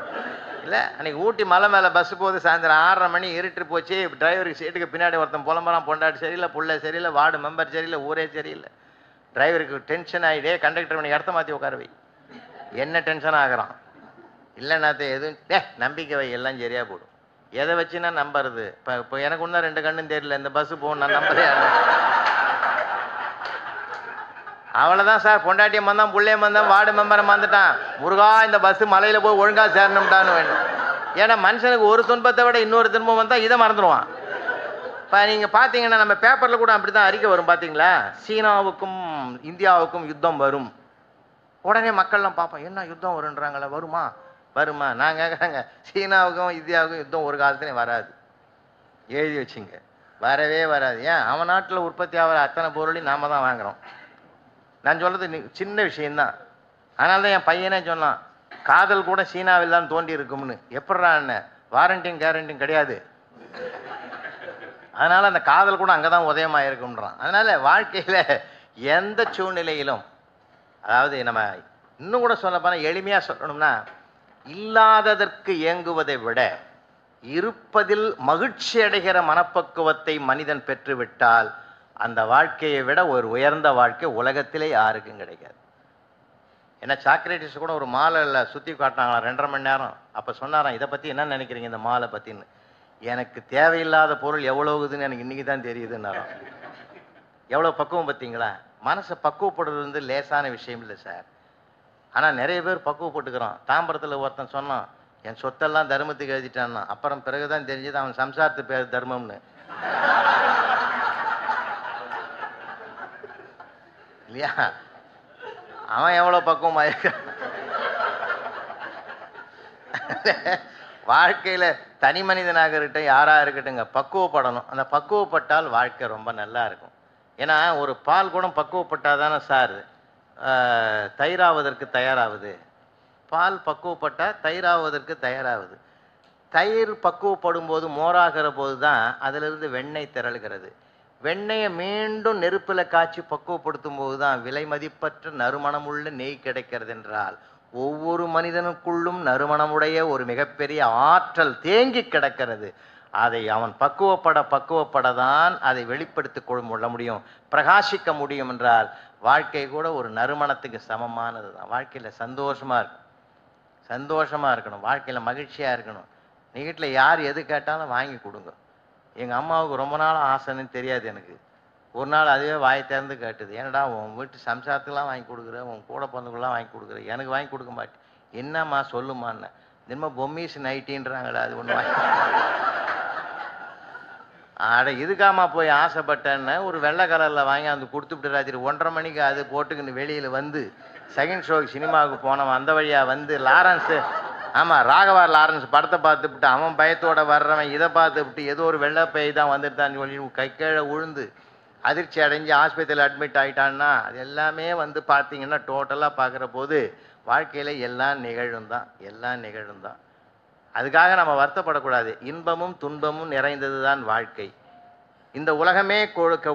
இல்லை அன்றைக்கி ஊட்டி மலை மேலே பஸ்ஸு போகுது, சாயந்தரம் 6:30 மணி இருட்டு போச்சு. டிரைவருக்கு சீட்டுக்கு பின்னாடி ஒருத்தன் புலம்புறான், பொண்டாட்டி சரியில்லை, புள்ள சரியில்லை, வார்டு மெம்பர் சரியில்லை, ஊரே சரியில்லை. டிரைவருக்கு டென்ஷன் ஆகிடே கண்டக்டர் பண்ணி இடத்த மாற்றி உட்கார வை. என்ன டென்ஷன் ஆகிறான் இல்லைன்னாத்த எதுவும் நம்பிக்கை வை, எல்லாம் சரியாக போடும். எதை வச்சுன்னா நம்புறது. இப்போ எனக்கு ஒன்றும் 2 கண்ணும் தெரியல, இந்த பஸ்ஸு போகணும் நான் நம்புறேன். அவ்வளோதான் சார். பொண்டாட்டியை வந்தான், புள்ளையம் வந்தான், வார்டு மெம்பரை வந்துட்டான். முருகா இந்த பஸ்ஸு மலையில் போய் ஒழுங்காக சேரணும்ட்டான்னு வேணும். ஏன்னா மனுஷனுக்கு ஒரு துன்பத்தை விட இன்னொரு துன்பம் வந்தால் இதை மறந்துடுவான். இப்போ நீங்கள் பார்த்தீங்கன்னா நம்ம பேப்பரில் கூட அப்படி தான் அறிக்கை வரும் பார்த்தீங்களா. சீனாவுக்கும் இந்தியாவுக்கும் யுத்தம் வரும். உடனே மக்கள்லாம் பார்ப்போம், என்ன யுத்தம் வருன்றாங்களே, வருமா வருமா. நான் கேட்குறாங்க, சீனாவுக்கும் இந்தியாவுக்கும் யுத்தம் ஒரு காலத்துலேயும் வராது, எழுதி வச்சுங்க. வரவே வராது. ஏன் அவன் நாட்டில் உற்பத்தி ஆகிற அத்தனை பொருளையும் நாம் தான் வாங்குகிறோம். நான் சொல்கிறது சின்ன விஷயந்தான். அதனால தான் என் பையனே சொன்னான், காதல் கூட சீனாவில் தான் தோண்டி இருக்கும்னு. எப்படா என்ன வாரண்டியும் கேரண்டியும் கிடையாது, அதனால் அந்த காதல் கூட அங்கே தான் உதயமாக இருக்கும்ன்றான். அதனால் வாழ்க்கையில் எந்த சூழ்நிலையிலும், அதாவது நம்ம இன்னும் கூட சொல்லப்போனால் எளிமையாக சொல்லணும்னா, இல்லாததற்கு ஏங்குவதை விட இருப்பதில் மகிழ்ச்சி அடைகிற மனப்பக்குவத்தை மனிதன் பெற்றுவிட்டால் அந்த வாழ்க்கையை விட ஒரு உயர்ந்த வாழ்க்கை உலகத்திலே யாருக்கும் கிடைக்காது. ஏன்னா சாக்ரேட்டிஸ் கூட ஒரு மாலையில் சுற்றி காட்டினாங்களாம் 2.5 மணி நேரம். அப்போ சொன்னாராம், இதை பற்றி என்ன நினைக்கிறீங்க இந்த மாலை பற்றின்னு. எனக்கு தேவையில்லாத பொருள் எவ்வளோகுதுன்னு எனக்கு இன்றைக்கி தான் தெரியுதுன்னாராம். எவ்வளோ பக்குவம் பார்த்தீங்களா. மனசை பக்குவப்படுறது வந்து லேசான விஷயம் இல்லை சார். ஆனால் நிறைய பேர் பக்குவப்பட்டுக்கிறான். தாம்பரத்தில் ஒருத்தன் சொன்னான், என் சொத்தெல்லாம் தர்மத்துக்கு எழுதிட்டான்னா. அப்புறம் பிறகுதான் தெரிஞ்சது அவன் சம்சாரத்து பேர் தர்மம்னு. இல்லையா. அவன் எவ்வளோ பக்குவமாக இருக்கான். வாழ்க்கையில் தனி மனிதனாக இருக்கட்டும் யாராக இருக்கட்டுங்க, பக்குவப்படணும். அந்த பக்குவப்பட்டால் வாழ்க்கை ரொம்ப நல்லா இருக்கும். ஏன்னா ஒரு பால் கூட பக்குவப்பட்டால் தானே சார் தயிராவதற்கு தயாராகுது. பால் பக்குவப்பட்டால் தயிராவதற்கு தயாராகுது. தயிர் பக்குவப்படும் போது மோராகிற போது தான் அதிலிருந்து வெண்ணெய் திரளுகிறது. வெண்ணெயை மீண்டும் நெருப்பில் காய்ச்சி பக்குவப்படுத்தும் போது தான் விலை மதிப்பற்ற நறுமணமுள்ள நெய் கிடைக்கிறது. என்றால் ஒவ்வொரு மனிதனுக்குள்ளும் நறுமணமுடைய ஒரு மிகப்பெரிய ஆற்றல் தேங்கி கிடக்கிறது. அதை அவன் பக்குவப்பட தான் அதை வெளிப்படுத்தி கொள்ள முடியும், பிரகாசிக்க முடியும். என்றால் வாழ்க்கை கூட ஒரு நறுமணத்துக்கு சமமானது தான். வாழ்க்கையில் சந்தோஷமாக இருக்கணும், வாழ்க்கையில் மகிழ்ச்சியாக இருக்கணும். நீ வீட்டில் யார் எது கேட்டாலும் வாங்கி கொடுங்க. எங்கள் அம்மாவுக்கு ரொம்ப நாள் ஆசைன்னு தெரியாது எனக்கு. ஒரு நாள் அதுவே வாய் திறந்து கேட்டுது, ஏன்னடா உன் வீட்டு சம்சாரத்துக்கெலாம் வாங்கி கொடுக்குற, உன் கூட பிறந்தவங்களாம் வாங்கி கொடுக்குற, எனக்கு வாங்கி கொடுக்க மாட்டேன். என்னம்மா சொல்லுமான்னு. தினமும் பொம்மிஸ் நைட்டின்றாங்களா, அது ஒன்று வாங்கி. அட இதுக்காமா போய் ஆசைப்பட்டேன்னு ஒரு வெள்ளை கலரில் வாங்கி அந்த கொடுத்துவிட்டு ராத்திரி 1:30 மணிக்கு அது போட்டுக்கின்னு வெளியில் வந்து செகண்ட் ஷோக்கு சினிமாவுக்கு போனவன் அந்த வழியாக வந்து லாரன்ஸு, ஆமாம் ராகவா லாரன்ஸ் படத்தை பார்த்துவிட்டு அவன் பயத்தோடு வர்றவன் இதை பார்த்துவிட்டு ஏதோ ஒரு வெள்ளை பை தான் வந்துட்டான்னு சொல்லி கை கீழே உழுந்து அதிர்ச்சி அடைஞ்சு ஆஸ்பத்திரியில் அட்மிட் ஆகிட்டான்னா அது எல்லாமே வந்து பார்த்தீங்கன்னா டோட்டலாக பார்க்குற போது வாழ்க்கையில் எல்லாம் நிகழும் தான். அதுக்காக நம்ம வருத்தப்படக்கூடாது. இன்பமும் துன்பமும் நிறைந்தது தான் வாழ்க்கை. இந்த உலகமே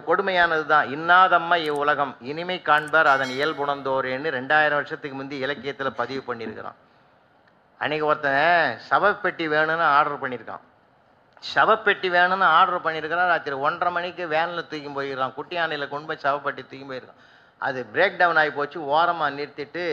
கொடுமையானது தான். இன்னாதம்மா இவ்வுலகம் இனிமை காண்பார் அதன் இயல்புணர்ந்தோரேன்னு 2000 வருஷத்துக்கு முந்தி இலக்கியத்தில் பதிவு பண்ணியிருக்கிறான். அன்றைக்கி ஒருத்தன் சவப்பெட்டி வேணும்னு ஆர்டர் பண்ணியிருக்கான். சவப்பெட்டி வேணும்னு ஆர்டர் பண்ணியிருக்கிறான். ராத்திரி 1:30 மணிக்கு வேனில் தூக்கி போயிருக்கான். குட்டி யானையில் கொண்டு போய் சவப்பெட்டி தூக்கி போயிருக்கான். அது பிரேக் டவுன் ஆகி போச்சு. ஓரமாக நிறுத்திட்டு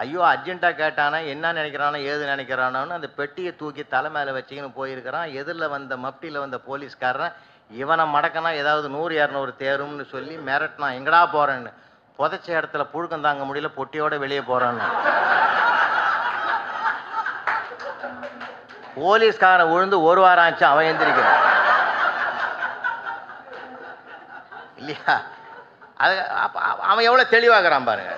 ஐயோ அர்ஜென்ட்டாக கேட்டானா என்ன நினைக்கிறானோ ஏது நினைக்கிறானோன்னு அந்த பெட்டியை தூக்கி தலை மேலே வச்சுக்கின்னு போயிருக்கிறான். எதிரில் வந்த மப்டியில் வந்த போலீஸ்காரன் இவனை மடக்கனா ஏதாவது 100-200 தேரும்னு சொல்லி மிரட்டினான். எங்கடா போகிறேன்னு. புதைச்ச இடத்துல புழுக்கம் தாங்க முடியல, பொட்டியோட வெளியே போகிறான்னு. போலீஸ்காரன் விழுந்து 1 வாரம் ஆச்சு, அவன் எந்திரிக்கிறான் இல்லையா? அது அவன் எவ்வளோ தெளிவாகிறான் பாருங்க.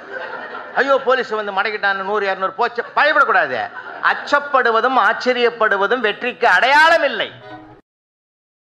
ஐயோ போலீஸ் வந்து மடக்கிட்டான்னு 100-200 போச்சு. பயப்படக்கூடாது. அச்சப்படுவதும் ஆச்சரியப்படுவதும் வெற்றிக்கு அடையாளம் இல்லை.